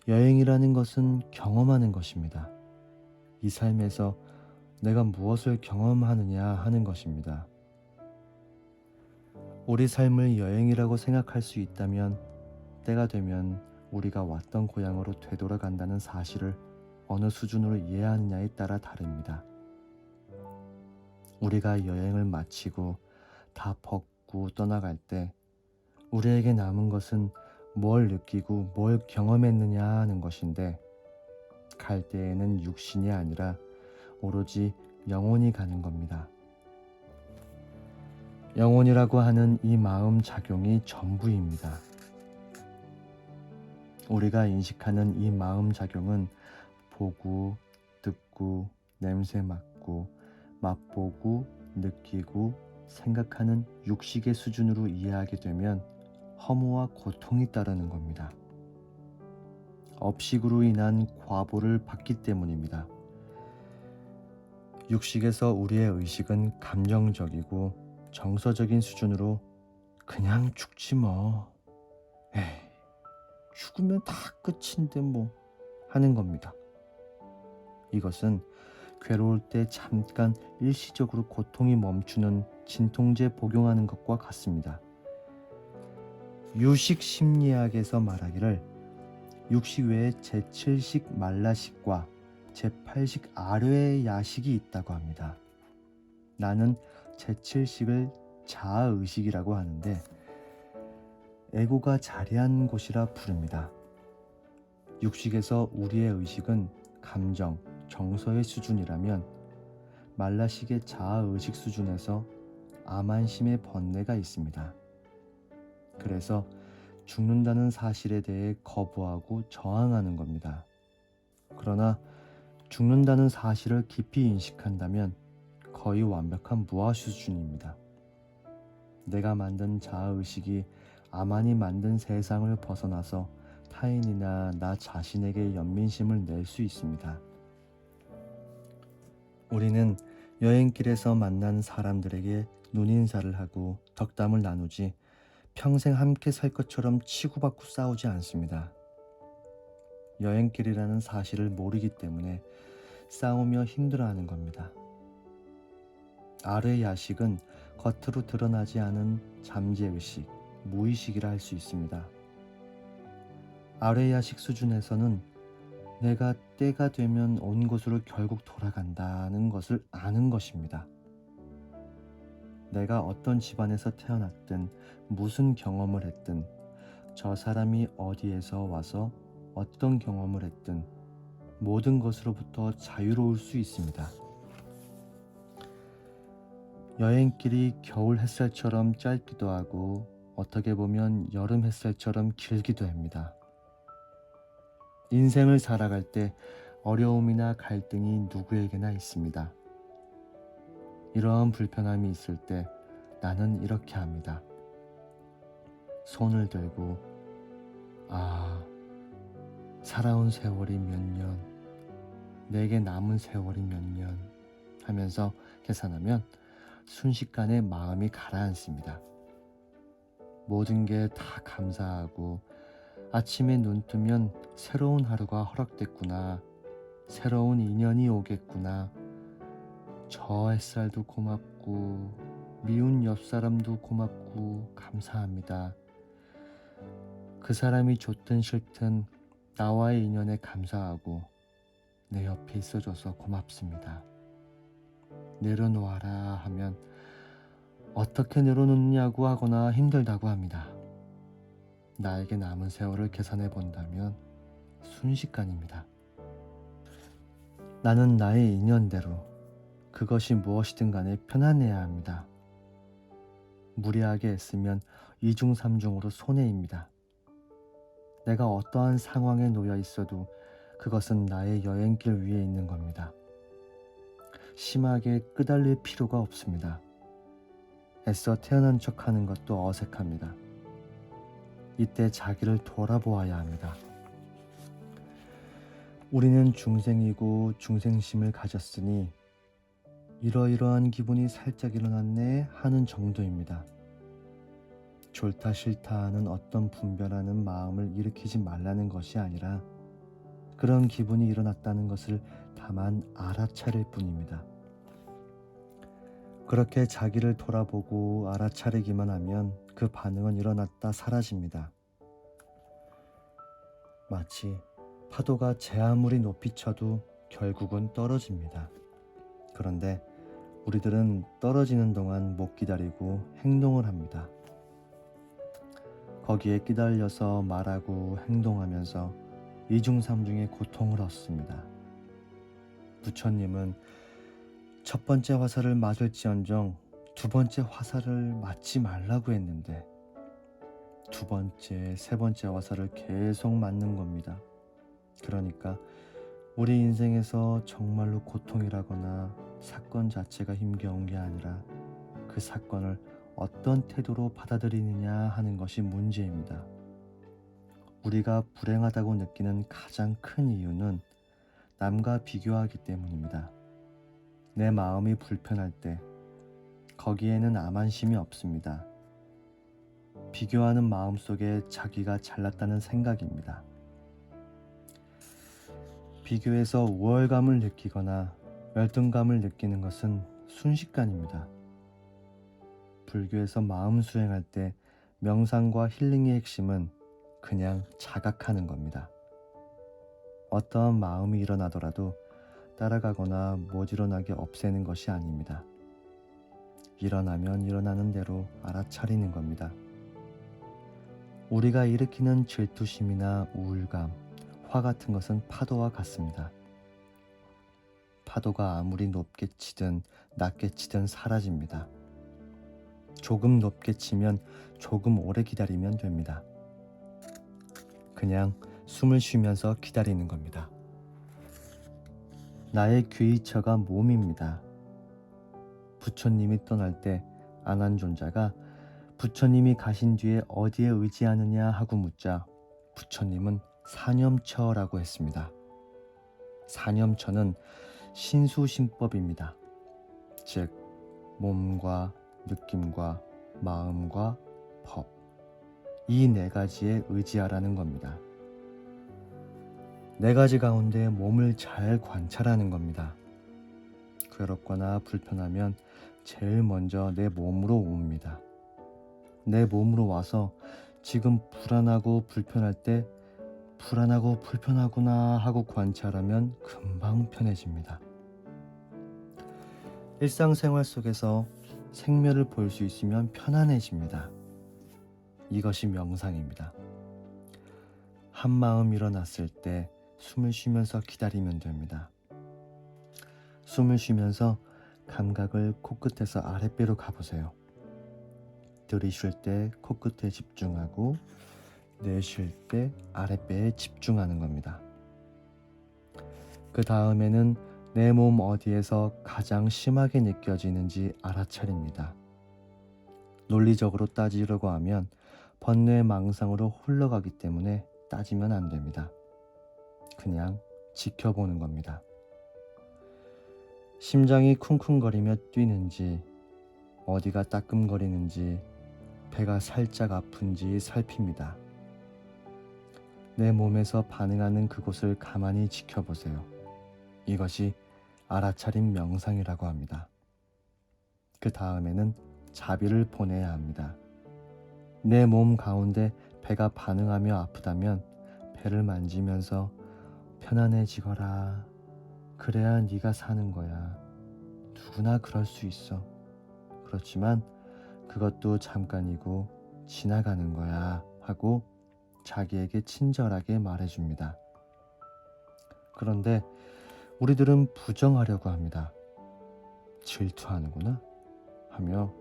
여행이라는 것은 경험하는 것입니다. 이 삶에서 내가 무엇을 경험하느냐 하는 것입니다. 우리 삶을 여행이라고 생각할 수 있다면 때가 되면 우리가 왔던 고향으로 되돌아간다는 사실을 어느 수준으로 이해하느냐에 따라 다릅니다. 우리가 여행을 마치고 다 벗고 떠나갈 때 우리에게 남은 것은 뭘 느끼고 뭘 경험했느냐 하는 것인데 갈 때에는 육신이 아니라 오로지 영혼이 가는 겁니다. 영혼이라고 하는 이 마음 작용이 전부입니다. 우리가 인식하는 이 마음 작용은 보고, 듣고, 냄새 맡고, 맛보고, 느끼고, 생각하는 육식의 수준으로 이해하게 되면 허무와 고통이 따르는 겁니다. 업식으로 인한 과보를 받기 때문입니다. 육식에서 우리의 의식은 감정적이고 정서적인 수준으로 그냥 죽지 뭐, 에이, 죽으면 다 끝인데 뭐 하는 겁니다. 이것은 괴로울 때 잠깐 일시적으로 고통이 멈추는 진통제 복용하는 것과 같습니다. 유식 심리학에서 말하기를 육식 외에 제7식 말라식과 제8식 아뢰의 야식이 있다고 합니다. 나는 제7식을 자아의식이라고 하는데 에고가 자리한 곳이라 부릅니다. 육식에서 우리의 의식은 감정, 정서의 수준이라면 말라식의 자아의식 수준에서 암안심의 번뇌가 있습니다. 그래서 죽는다는 사실에 대해 거부하고 저항하는 겁니다. 그러나 죽는다는 사실을 깊이 인식한다면 거의 완벽한 무아 수준입니다. 내가 만든 자아의식이 아만이 만든 세상을 벗어나서 타인이나 나 자신에게 연민심을 낼 수 있습니다. 우리는 여행길에서 만난 사람들에게 눈인사를 하고 덕담을 나누지 평생 함께 살 것처럼 치고받고 싸우지 않습니다. 여행길이라는 사실을 모르기 때문에 싸우며 힘들어하는 겁니다. 아르의 야식은 겉으로 드러나지 않은 잠재의식, 무의식이라 할 수 있습니다. 아래야식 수준에서는 내가 때가 되면 온 곳으로 결국 돌아간다는 것을 아는 것입니다. 내가 어떤 집안에서 태어났든 무슨 경험을 했든 저 사람이 어디에서 와서 어떤 경험을 했든 모든 것으로부터 자유로울 수 있습니다. 여행길이 겨울 햇살처럼 짧기도 하고 어떻게 보면 여름 햇살처럼 길기도 합니다. 인생을 살아갈 때 어려움이나 갈등이 누구에게나 있습니다. 이러한 불편함이 있을 때 나는 이렇게 합니다. 손을 들고 살아온 세월이 몇 년, 내게 남은 세월이 몇 년 하면서 계산하면 순식간에 마음이 가라앉습니다. 모든 게 다 감사하고 아침에 눈 뜨면 새로운 하루가 허락됐구나, 새로운 인연이 오겠구나, 저 햇살도 고맙고 미운 옆사람도 고맙고 감사합니다. 그 사람이 좋든 싫든 나와의 인연에 감사하고 내 옆에 있어줘서 고맙습니다. 내려놓아라 하면 어떻게 내려놓느냐고 하거나 힘들다고 합니다. 나에게 남은 세월을 계산해 본다면 순식간입니다. 나는 나의 인연대로 그것이 무엇이든 간에 편안해야 합니다. 무리하게 애쓰면 이중삼중으로 손해입니다. 내가 어떠한 상황에 놓여 있어도 그것은 나의 여행길 위에 있는 겁니다. 심하게 끄달릴 필요가 없습니다. 애써 태어난 척하는 것도 어색합니다. 이때 자기를 돌아보아야 합니다. 우리는 중생이고 중생심을 가졌으니 이러이러한 기분이 살짝 일어났네 하는 정도입니다. 좋다 싫다 하는 어떤 분별하는 마음을 일으키지 말라는 것이 아니라 그런 기분이 일어났다는 것을 다만 알아차릴 뿐입니다. 그렇게 자기를 돌아보고 알아차리기만 하면 그 반응은 일어났다 사라집니다. 마치 파도가 제 아무리 높이 쳐도 결국은 떨어집니다. 그런데 우리들은 떨어지는 동안 못 기다리고 행동을 합니다. 거기에 끼달려서 말하고 행동하면서 이중삼중의 고통을 얻습니다. 부처님은 첫 번째 화살을 맞을지언정 두 번째 화살을 맞지 말라고 했는데 두 번째, 세 번째 화살을 계속 맞는 겁니다. 그러니까 우리 인생에서 정말로 고통이라거나 사건 자체가 힘겨운 게 아니라 그 사건을 어떤 태도로 받아들이느냐 하는 것이 문제입니다. 우리가 불행하다고 느끼는 가장 큰 이유는 남과 비교하기 때문입니다. 내 마음이 불편할 때 거기에는 암안심이 없습니다. 비교하는 마음 속에 자기가 잘났다는 생각입니다. 비교해서 우월감을 느끼거나 열등감을 느끼는 것은 순식간입니다. 불교에서 마음 수행할 때 명상과 힐링의 핵심은 그냥 자각하는 겁니다. 어떠한 마음이 일어나더라도 따라가거나 못 일어나게 없애는 것이 아닙니다. 일어나면 일어나는 대로 알아차리는 겁니다. 우리가 일으키는 질투심이나 우울감, 화 같은 것은 파도와 같습니다. 파도가 아무리 높게 치든 낮게 치든 사라집니다. 조금 높게 치면 조금 오래 기다리면 됩니다. 그냥 숨을 쉬면서 기다리는 겁니다. 나의 귀의처가 몸입니다. 부처님이 떠날 때 안한존자가 부처님이 가신 뒤에 어디에 의지하느냐 하고 묻자 부처님은 사념처라고 했습니다. 사념처는 신수심법입니다. 즉 몸과 느낌과 마음과 법, 이 네 가지에 의지하라는 겁니다. 네 가지 가운데 몸을 잘 관찰하는 겁니다. 괴롭거나 불편하면 제일 먼저 내 몸으로 옵니다. 내 몸으로 와서 지금 불안하고 불편할 때 불안하고 불편하구나 하고 관찰하면 금방 편해집니다. 일상생활 속에서 생멸을 볼 수 있으면 편안해집니다. 이것이 명상입니다. 한마음 일어났을 때 숨을 쉬면서 기다리면 됩니다. 숨을 쉬면서 감각을 코끝에서 아랫배로 가보세요. 들이쉴 때 코끝에 집중하고 내쉴 때 아랫배에 집중하는 겁니다. 그 다음에는 내 몸 어디에서 가장 심하게 느껴지는지 알아차립니다. 논리적으로 따지려고 하면 번뇌 망상으로 흘러가기 때문에 따지면 안 됩니다. 그냥 지켜보는 겁니다. 심장이 쿵쿵거리며 뛰는지, 어디가 따끔거리는지, 배가 살짝 아픈지 살핍니다. 내 몸에서 반응하는 그곳을 가만히 지켜보세요. 이것이 알아차림 명상이라고 합니다. 그 다음에는 자비를 보내야 합니다. 내 몸 가운데 배가 반응하며 아프다면 배를 만지면서 편안해지거라. 그래야 네가 사는 거야. 누구나 그럴 수 있어. 그렇지만 그것도 잠깐이고 지나가는 거야 하고 자기에게 친절하게 말해줍니다. 그런데 우리들은 부정하려고 합니다. 질투하는구나 하며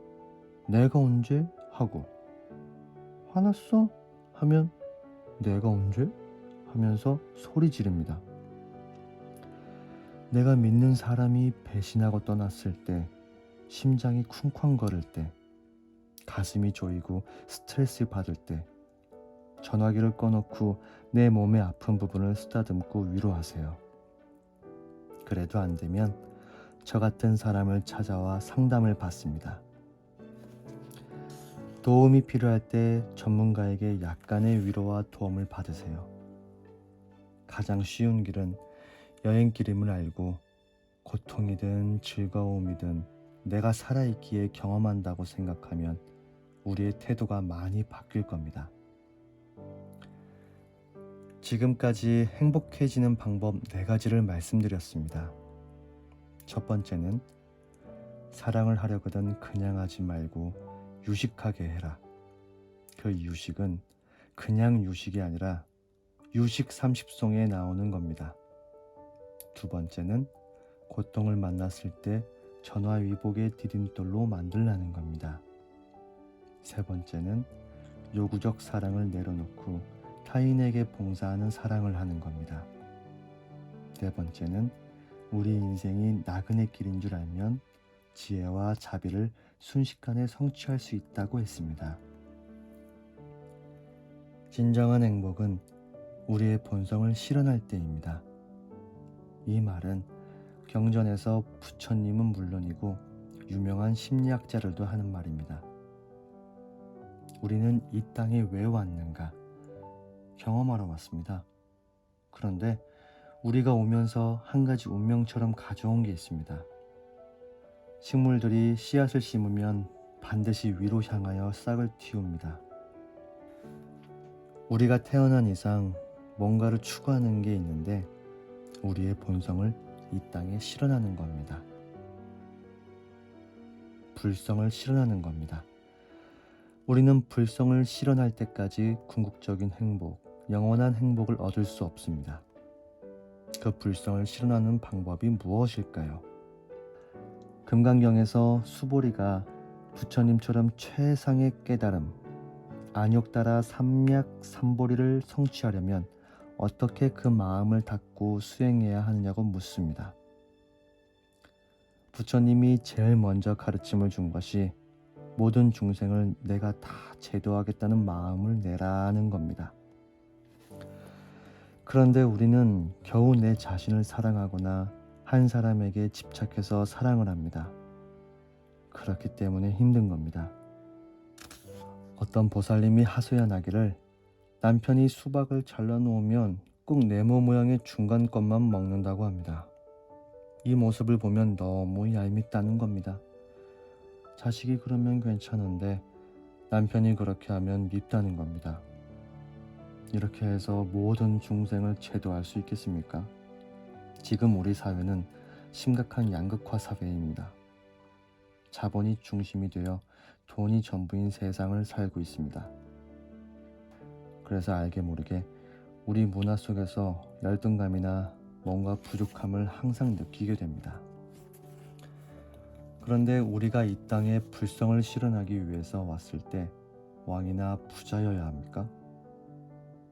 내가 언제? 하고 화났어? 하면 내가 언제? 하면서 소리 지릅니다. 내가 믿는 사람이 배신하고 떠났을 때, 심장이 쿵쾅거릴 때, 가슴이 조이고 스트레스 받을 때 전화기를 꺼놓고 내 몸의 아픈 부분을 쓰다듬고 위로하세요. 그래도 안 되면 저 같은 사람을 찾아와 상담을 받습니다. 도움이 필요할 때 전문가에게 약간의 위로와 도움을 받으세요. 가장 쉬운 길은 여행길임을 알고 고통이든 즐거움이든 내가 살아있기에 경험한다고 생각하면 우리의 태도가 많이 바뀔 겁니다. 지금까지 행복해지는 방법 4가지를 말씀드렸습니다. 첫 번째는 사랑을 하려거든 그냥 하지 말고 유식하게 해라. 그 유식은 그냥 유식이 아니라 유식 30송에 나오는 겁니다. 두 번째는 고통을 만났을 때 전화위복의 디딤돌로 만들라는 겁니다. 세 번째는 요구적 사랑을 내려놓고 타인에게 봉사하는 사랑을 하는 겁니다. 네 번째는 우리 인생이 나그네 길인 줄 알면 지혜와 자비를 순식간에 성취할 수 있다고 했습니다. 진정한 행복은 우리의 본성을 실현할 때입니다. 이 말은 경전에서 부처님은 물론이고 유명한 심리학자들도 하는 말입니다. 우리는 이 땅에 왜 왔는가? 경험하러 왔습니다. 그런데 우리가 오면서 한 가지 운명처럼 가져온 게 있습니다. 식물들이 씨앗을 심으면 반드시 위로 향하여 싹을 틔웁니다. 우리가 태어난 이상 뭔가를 추구하는 게 있는데 우리의 본성을 이 땅에 실현하는 겁니다. 불성을 실현하는 겁니다. 우리는 불성을 실현할 때까지 궁극적인 행복, 영원한 행복을 얻을 수 없습니다. 그 불성을 실현하는 방법이 무엇일까요? 금강경에서 수보리가 부처님처럼 최상의 깨달음, 안욕따라 삼약 삼보리를 성취하려면 어떻게 그 마음을 닫고 수행해야 하느냐고 묻습니다. 부처님이 제일 먼저 가르침을 준 것이 모든 중생을 내가 다 제도하겠다는 마음을 내라는 겁니다. 그런데 우리는 겨우 내 자신을 사랑하거나 한 사람에게 집착해서 사랑을 합니다. 그렇기 때문에 힘든 겁니다. 어떤 보살님이 하소연하기를 남편이 수박을 잘라놓으면 꼭 네모 모양의 중간 것만 먹는다고 합니다. 이 모습을 보면 너무 얄밉다는 겁니다. 자식이 그러면 괜찮은데 남편이 그렇게 하면 밉다는 겁니다. 이렇게 해서 모든 중생을 제도할 수 있겠습니까? 지금 우리 사회는 심각한 양극화 사회입니다. 자본이 중심이 되어 돈이 전부인 세상을 살고 있습니다. 그래서 알게 모르게 우리 문화 속에서 열등감이나 뭔가 부족함을 항상 느끼게 됩니다. 그런데 우리가 이 땅에 불성을 실현하기 위해서 왔을 때 왕이나 부자여야 합니까?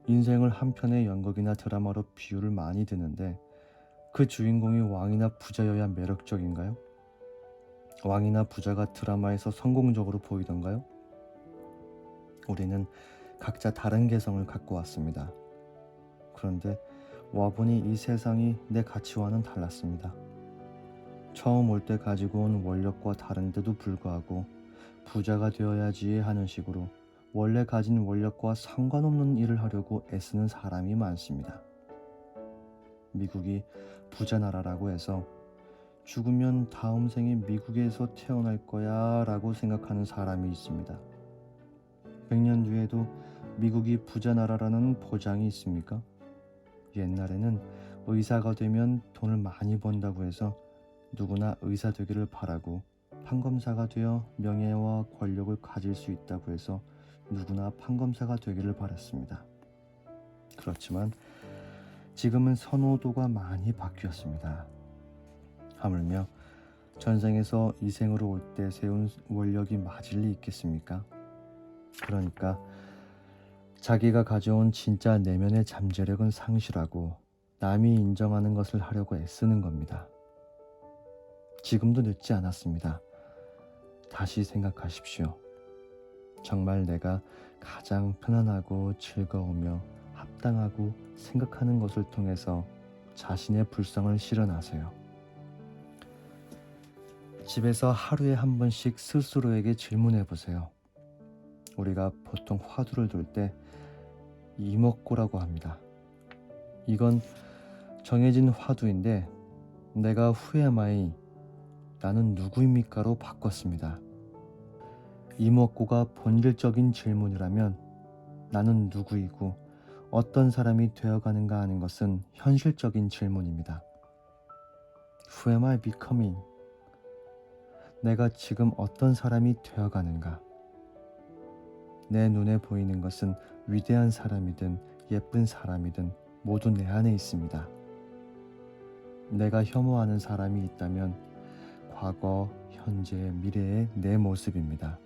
인생을 한 편의 연극이나 드라마로 비유를 많이 드는데 그 주인공이 왕이나 부자여야 매력적인가요? 왕이나 부자가 드라마에서 성공적으로 보이던가요? 우리는 각자 다른 개성을 갖고 왔습니다. 그런데 와보니 이 세상이 내 가치와는 달랐습니다. 처음 올 때 가지고 온 원력과 다른데도 불구하고 부자가 되어야지 하는 식으로 원래 가진 원력과 상관없는 일을 하려고 애쓰는 사람이 많습니다. 미국이 부자 나라라고 해서 죽으면 다음 생에 미국에서 태어날 거야 라고 생각하는 사람이 있습니다. 100년 뒤에도 미국이 부자 나라라는 보장이 있습니까? 옛날에는 의사가 되면 돈을 많이 번다고 해서 누구나 의사 되기를 바라고 판검사가 되어 명예와 권력을 가질 수 있다고 해서 누구나 판검사가 되기를 바랐습니다. 그렇지만 지금은 선호도가 많이 바뀌었습니다. 하물며 전생에서 이 생으로 올 때 세운 원력이 맞을 리 있겠습니까? 그러니까 자기가 가져온 진짜 내면의 잠재력은 상실하고 남이 인정하는 것을 하려고 애쓰는 겁니다. 지금도 늦지 않았습니다. 다시 생각하십시오. 정말 내가 가장 편안하고 즐거우며 합당하고 생각하는 것을 통해서 자신의 불성을 실현하세요. 집에서 하루에 한 번씩 스스로에게 질문해 보세요. 우리가 보통 화두를 둘 때 이먹고라고 합니다. 이건 정해진 화두인데 내가 후에마이 나는 누구입니까로 바꿨습니다. 이먹고가 본질적인 질문이라면 나는 누구이고 어떤 사람이 되어가는가 하는 것은 현실적인 질문입니다. Who am I becoming? 내가 지금 어떤 사람이 되어가는가? 내 눈에 보이는 것은 위대한 사람이든 예쁜 사람이든 모두 내 안에 있습니다. 내가 혐오하는 사람이 있다면 과거, 현재, 미래의 내 모습입니다.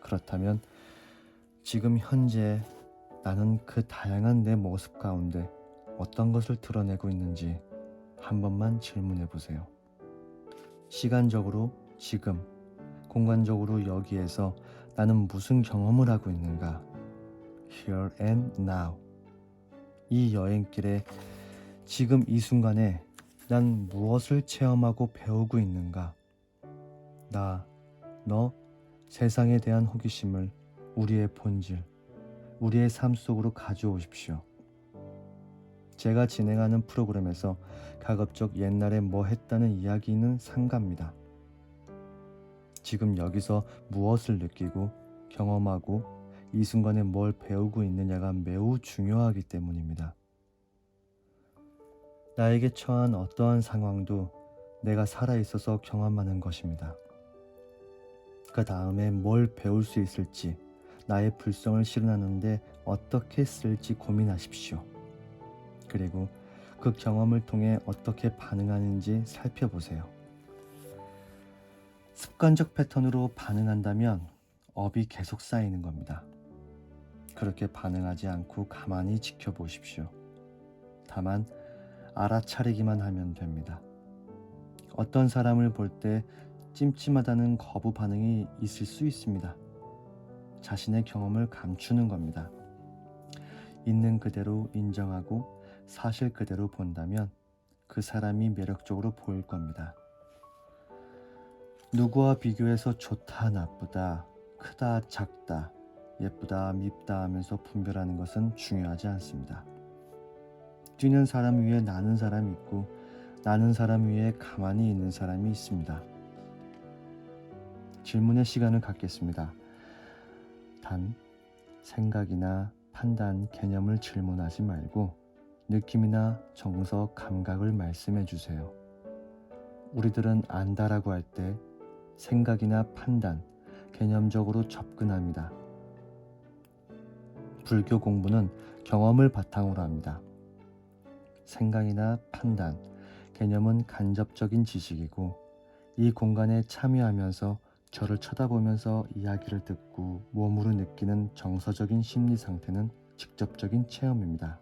그렇다면 지금 현재 나는 그 다양한 내 모습 가운데 어떤 것을 드러내고 있는지 한 번만 질문해 보세요. 시간적으로 지금, 공간적으로 여기에서 나는 무슨 경험을 하고 있는가? Here and now. 이 여행길에 지금 이 순간에 난 무엇을 체험하고 배우고 있는가? 나, 너, 세상에 대한 호기심을 우리의 본질, 우리의 삶 속으로 가져오십시오. 제가 진행하는 프로그램에서 가급적 옛날에 뭐 했다는 이야기는 삼갑니다. 지금 여기서 무엇을 느끼고 경험하고 이 순간에 뭘 배우고 있느냐가 매우 중요하기 때문입니다. 나에게 처한 어떠한 상황도 내가 살아있어서 경험하는 것입니다. 그 다음에 뭘 배울 수 있을지, 나의 불성을 실현하는데 어떻게 쓸지 고민하십시오. 그리고 그 경험을 통해 어떻게 반응하는지 살펴보세요. 습관적 패턴으로 반응한다면 업이 계속 쌓이는 겁니다. 그렇게 반응하지 않고 가만히 지켜보십시오. 다만 알아차리기만 하면 됩니다. 어떤 사람을 볼 때 찜찜하다는 거부 반응이 있을 수 있습니다. 자신의 경험을 감추는 겁니다. 있는 그대로 인정하고 사실 그대로 본다면 그 사람이 매력적으로 보일 겁니다. 누구와 비교해서 좋다, 나쁘다, 크다, 작다, 예쁘다, 밉다 하면서 분별하는 것은 중요하지 않습니다. 뛰는 사람 위에 나는 사람이 있고 나는 사람 위에 가만히 있는 사람이 있습니다. 질문의 시간을 갖겠습니다. 단, 생각이나 판단, 개념을 질문하지 말고 느낌이나 정서, 감각을 말씀해 주세요. 우리들은 안다라고 할 때 생각이나 판단, 개념적으로 접근합니다. 불교 공부는 경험을 바탕으로 합니다. 생각이나 판단, 개념은 간접적인 지식이고 이 공간에 참여하면서 저를 쳐다보면서 이야기를 듣고 몸으로 느끼는 정서적인 심리 상태는 직접적인 체험입니다.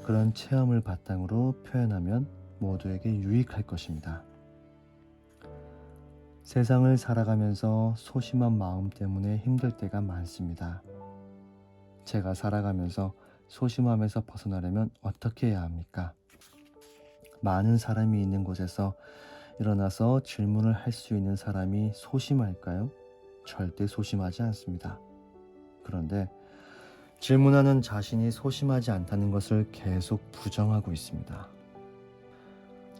그런 체험을 바탕으로 표현하면 모두에게 유익할 것입니다. 세상을 살아가면서 소심한 마음 때문에 힘들 때가 많습니다. 제가 살아가면서 소심함에서 벗어나려면 어떻게 해야 합니까? 많은 사람이 있는 곳에서 일어나서 질문을 할 수 있는 사람이 소심할까요? 절대 소심하지 않습니다. 그런데 질문하는 자신이 소심하지 않다는 것을 계속 부정하고 있습니다.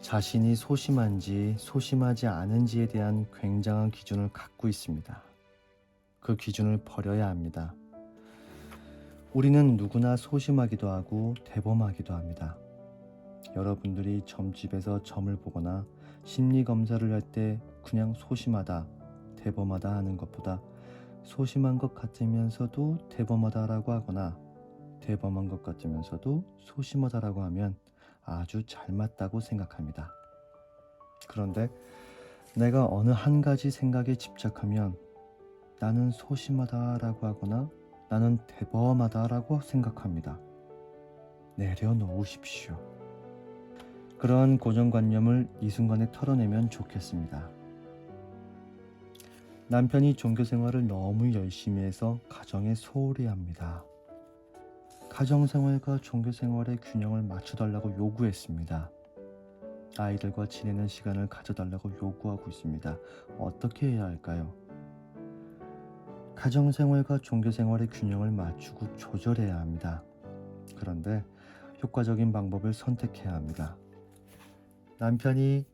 자신이 소심한지 소심하지 않은지에 대한 굉장한 기준을 갖고 있습니다. 그 기준을 버려야 합니다. 우리는 누구나 소심하기도 하고 대범하기도 합니다. 여러분들이 점집에서 점을 보거나 심리검사를 할 때 그냥 소심하다, 대범하다 하는 것보다 소심한 것 같으면서도 대범하다라고 하거나 대범한 것 같으면서도 소심하다라고 하면 아주 잘 맞다고 생각합니다. 그런데 내가 어느 한 가지 생각에 집착하면 나는 소심하다라고 하거나 나는 대범하다라고 생각합니다. 내려놓으십시오. 그러한 고정관념을 이 순간에 털어내면 좋겠습니다. 남편이 종교생활을 너무 열심히 해서 가정에 소홀히 합니다. 가정생활과 종교생활의 균형을 맞춰달라고 요구했습니다. 아이들과 지내는 시간을 가져달라고 요구하고 있습니다. 어떻게 해야 할까요? 가정생활과 종교생활의 균형을 맞추고 조절해야 합니다. 그런데 효과적인 방법을 선택해야 합니다. 남편이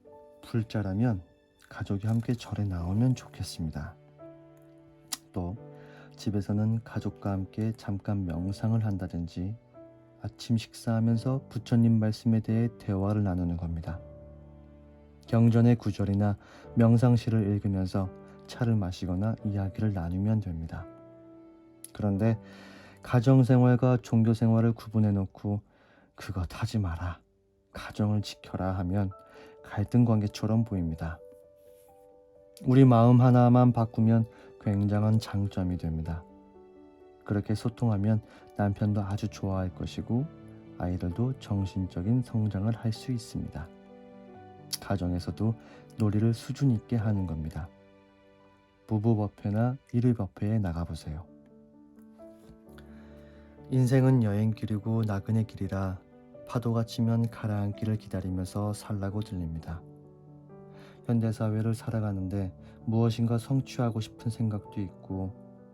불자라면 가족이 함께 절에 나오면 좋겠습니다. 또 집에서는 가족과 함께 잠깐 명상을 한다든지 아침 식사하면서 부처님 말씀에 대해 대화를 나누는 겁니다. 경전의 구절이나 명상시를 읽으면서 차를 마시거나 이야기를 나누면 됩니다. 그런데 가정생활과 종교생활을 구분해놓고 그것 하지 마라, 가정을 지켜라 하면 갈등 관계처럼 보입니다. 우리 마음 하나만 바꾸면 굉장한 장점이 됩니다. 그렇게 소통하면 남편도 아주 좋아할 것이고 아이들도 정신적인 성장을 할 수 있습니다. 가정에서도 놀이를 수준 있게 하는 겁니다. 부부법회나 일일법회에 나가보세요. 인생은 여행길이고 나그네 길이라 파도가 치면 가라앉기를 기다리면서 살라고 들립니다. 현대사회를 살아가는데 무엇인가 성취하고 싶은 생각도 있고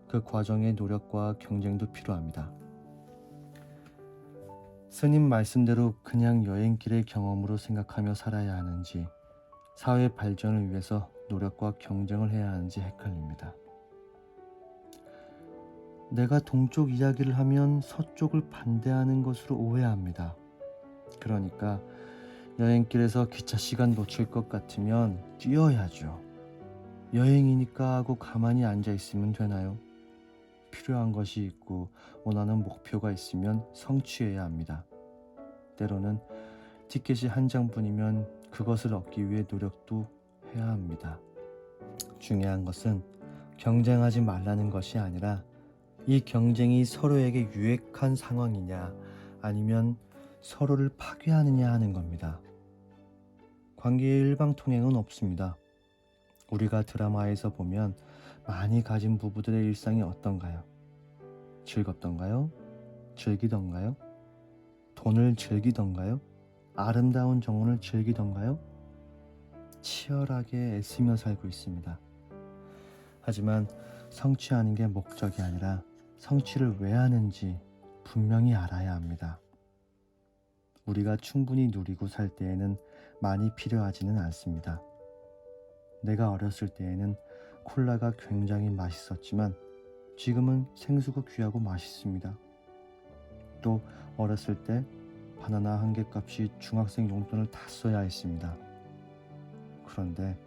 그 과정의 노력과 경쟁도 필요합니다. 스님 말씀대로 그냥 여행길의 경험으로 생각하며 살아야 하는지 사회 발전을 위해서 노력과 경쟁을 해야 하는지 헷갈립니다. 내가 동쪽 이야기를 하면 서쪽을 반대하는 것으로 오해합니다. 그러니까 여행길에서 기차 시간 놓칠 것 같으면 뛰어야죠. 여행이니까 하고 가만히 앉아 있으면 되나요? 필요한 것이 있고 원하는 목표가 있으면 성취해야 합니다. 때로는 티켓이 한 장뿐이면 그것을 얻기 위해 노력도 해야 합니다. 중요한 것은 경쟁하지 말라는 것이 아니라 이 경쟁이 서로에게 유익한 상황이냐 아니면 서로를 파괴하느냐 하는 겁니다. 관계의 일방통행은 없습니다. 우리가 드라마에서 보면 많이 가진 부부들의 일상이 어떤가요? 즐겁던가요? 즐기던가요? 돈을 즐기던가요? 아름다운 정원을 즐기던가요? 치열하게 애쓰며 살고 있습니다. 하지만 성취하는 게 목적이 아니라 성취를 왜 하는지 분명히 알아야 합니다. 우리가 충분히 누리고 살 때에는 많이 필요하지는 않습니다. 내가 어렸을 때에는 콜라가 굉장히 맛있었지만 지금은 생수가 귀하고 맛있습니다. 또 어렸을 때 바나나 한 개 값이 중학생 용돈을 다 써야 했습니다. 그런데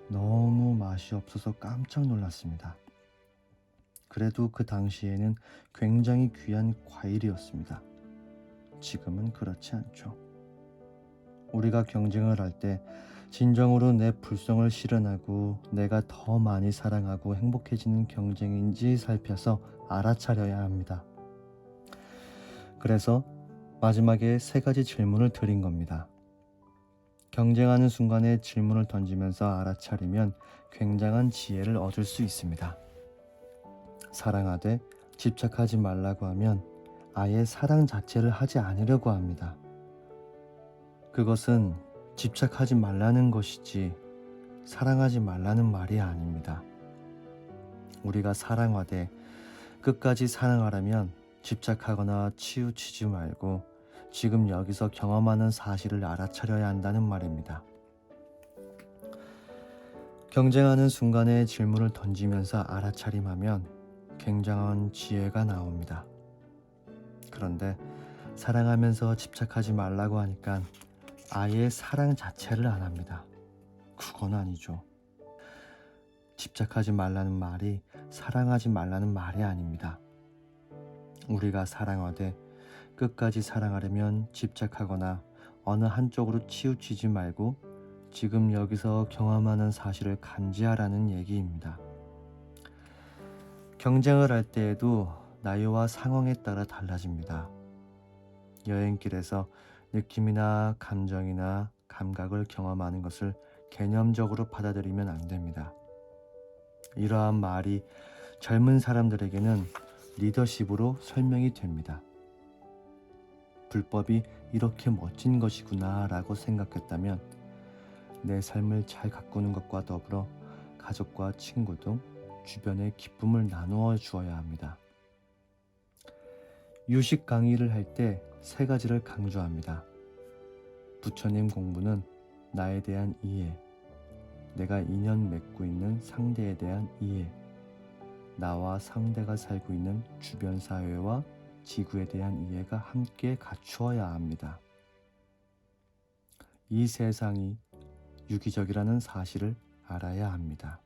너무 맛이 없어서 깜짝 놀랐습니다. 그래도 그 당시에는 굉장히 귀한 과일이었습니다. 지금은 그렇지 않죠. 우리가 경쟁을 할 때 진정으로 내 불성을 실현하고 내가 더 많이 사랑하고 행복해지는 경쟁인지 살펴서 알아차려야 합니다. 그래서 마지막에 3가지 질문을 드린 겁니다. 경쟁하는 순간에 질문을 던지면서 알아차리면 굉장한 지혜를 얻을 수 있습니다. 사랑하되 집착하지 말라고 하면 아예 사랑 자체를 하지 않으려고 합니다. 그것은 집착하지 말라는 것이지 사랑하지 말라는 말이 아닙니다. 우리가 사랑하되 끝까지 사랑하려면 집착하거나 치우치지 말고 지금 여기서 경험하는 사실을 알아차려야 한다는 말입니다. 경쟁하는 순간에 질문을 던지면서 알아차림하면 굉장한 지혜가 나옵니다. 그런데 사랑하면서 집착하지 말라고 하니까 아예 사랑 자체를 안 합니다. 그건 아니죠. 집착하지 말라는 말이 사랑하지 말라는 말이 아닙니다. 우리가 사랑하되 끝까지 사랑하려면 집착하거나 어느 한쪽으로 치우치지 말고 지금 여기서 경험하는 사실을 감지하라는 얘기입니다. 경쟁을 할 때에도 나이와 상황에 따라 달라집니다. 여행길에서 느낌이나 감정이나 감각을 경험하는 것을 개념적으로 받아들이면 안 됩니다. 이러한 말이 젊은 사람들에게는 리더십으로 설명이 됩니다. 불법이 이렇게 멋진 것이구나 라고 생각했다면 내 삶을 잘 가꾸는 것과 더불어 가족과 친구 등 주변에 기쁨을 나누어 주어야 합니다. 유식 강의를 할 때 3가지를 강조합니다. 부처님 공부는 나에 대한 이해, 내가 인연 맺고 있는 상대에 대한 이해, 나와 상대가 살고 있는 주변 사회와 지구에 대한 이해가 함께 갖추어야 합니다. 이 세상이 유기적이라는 사실을 알아야 합니다.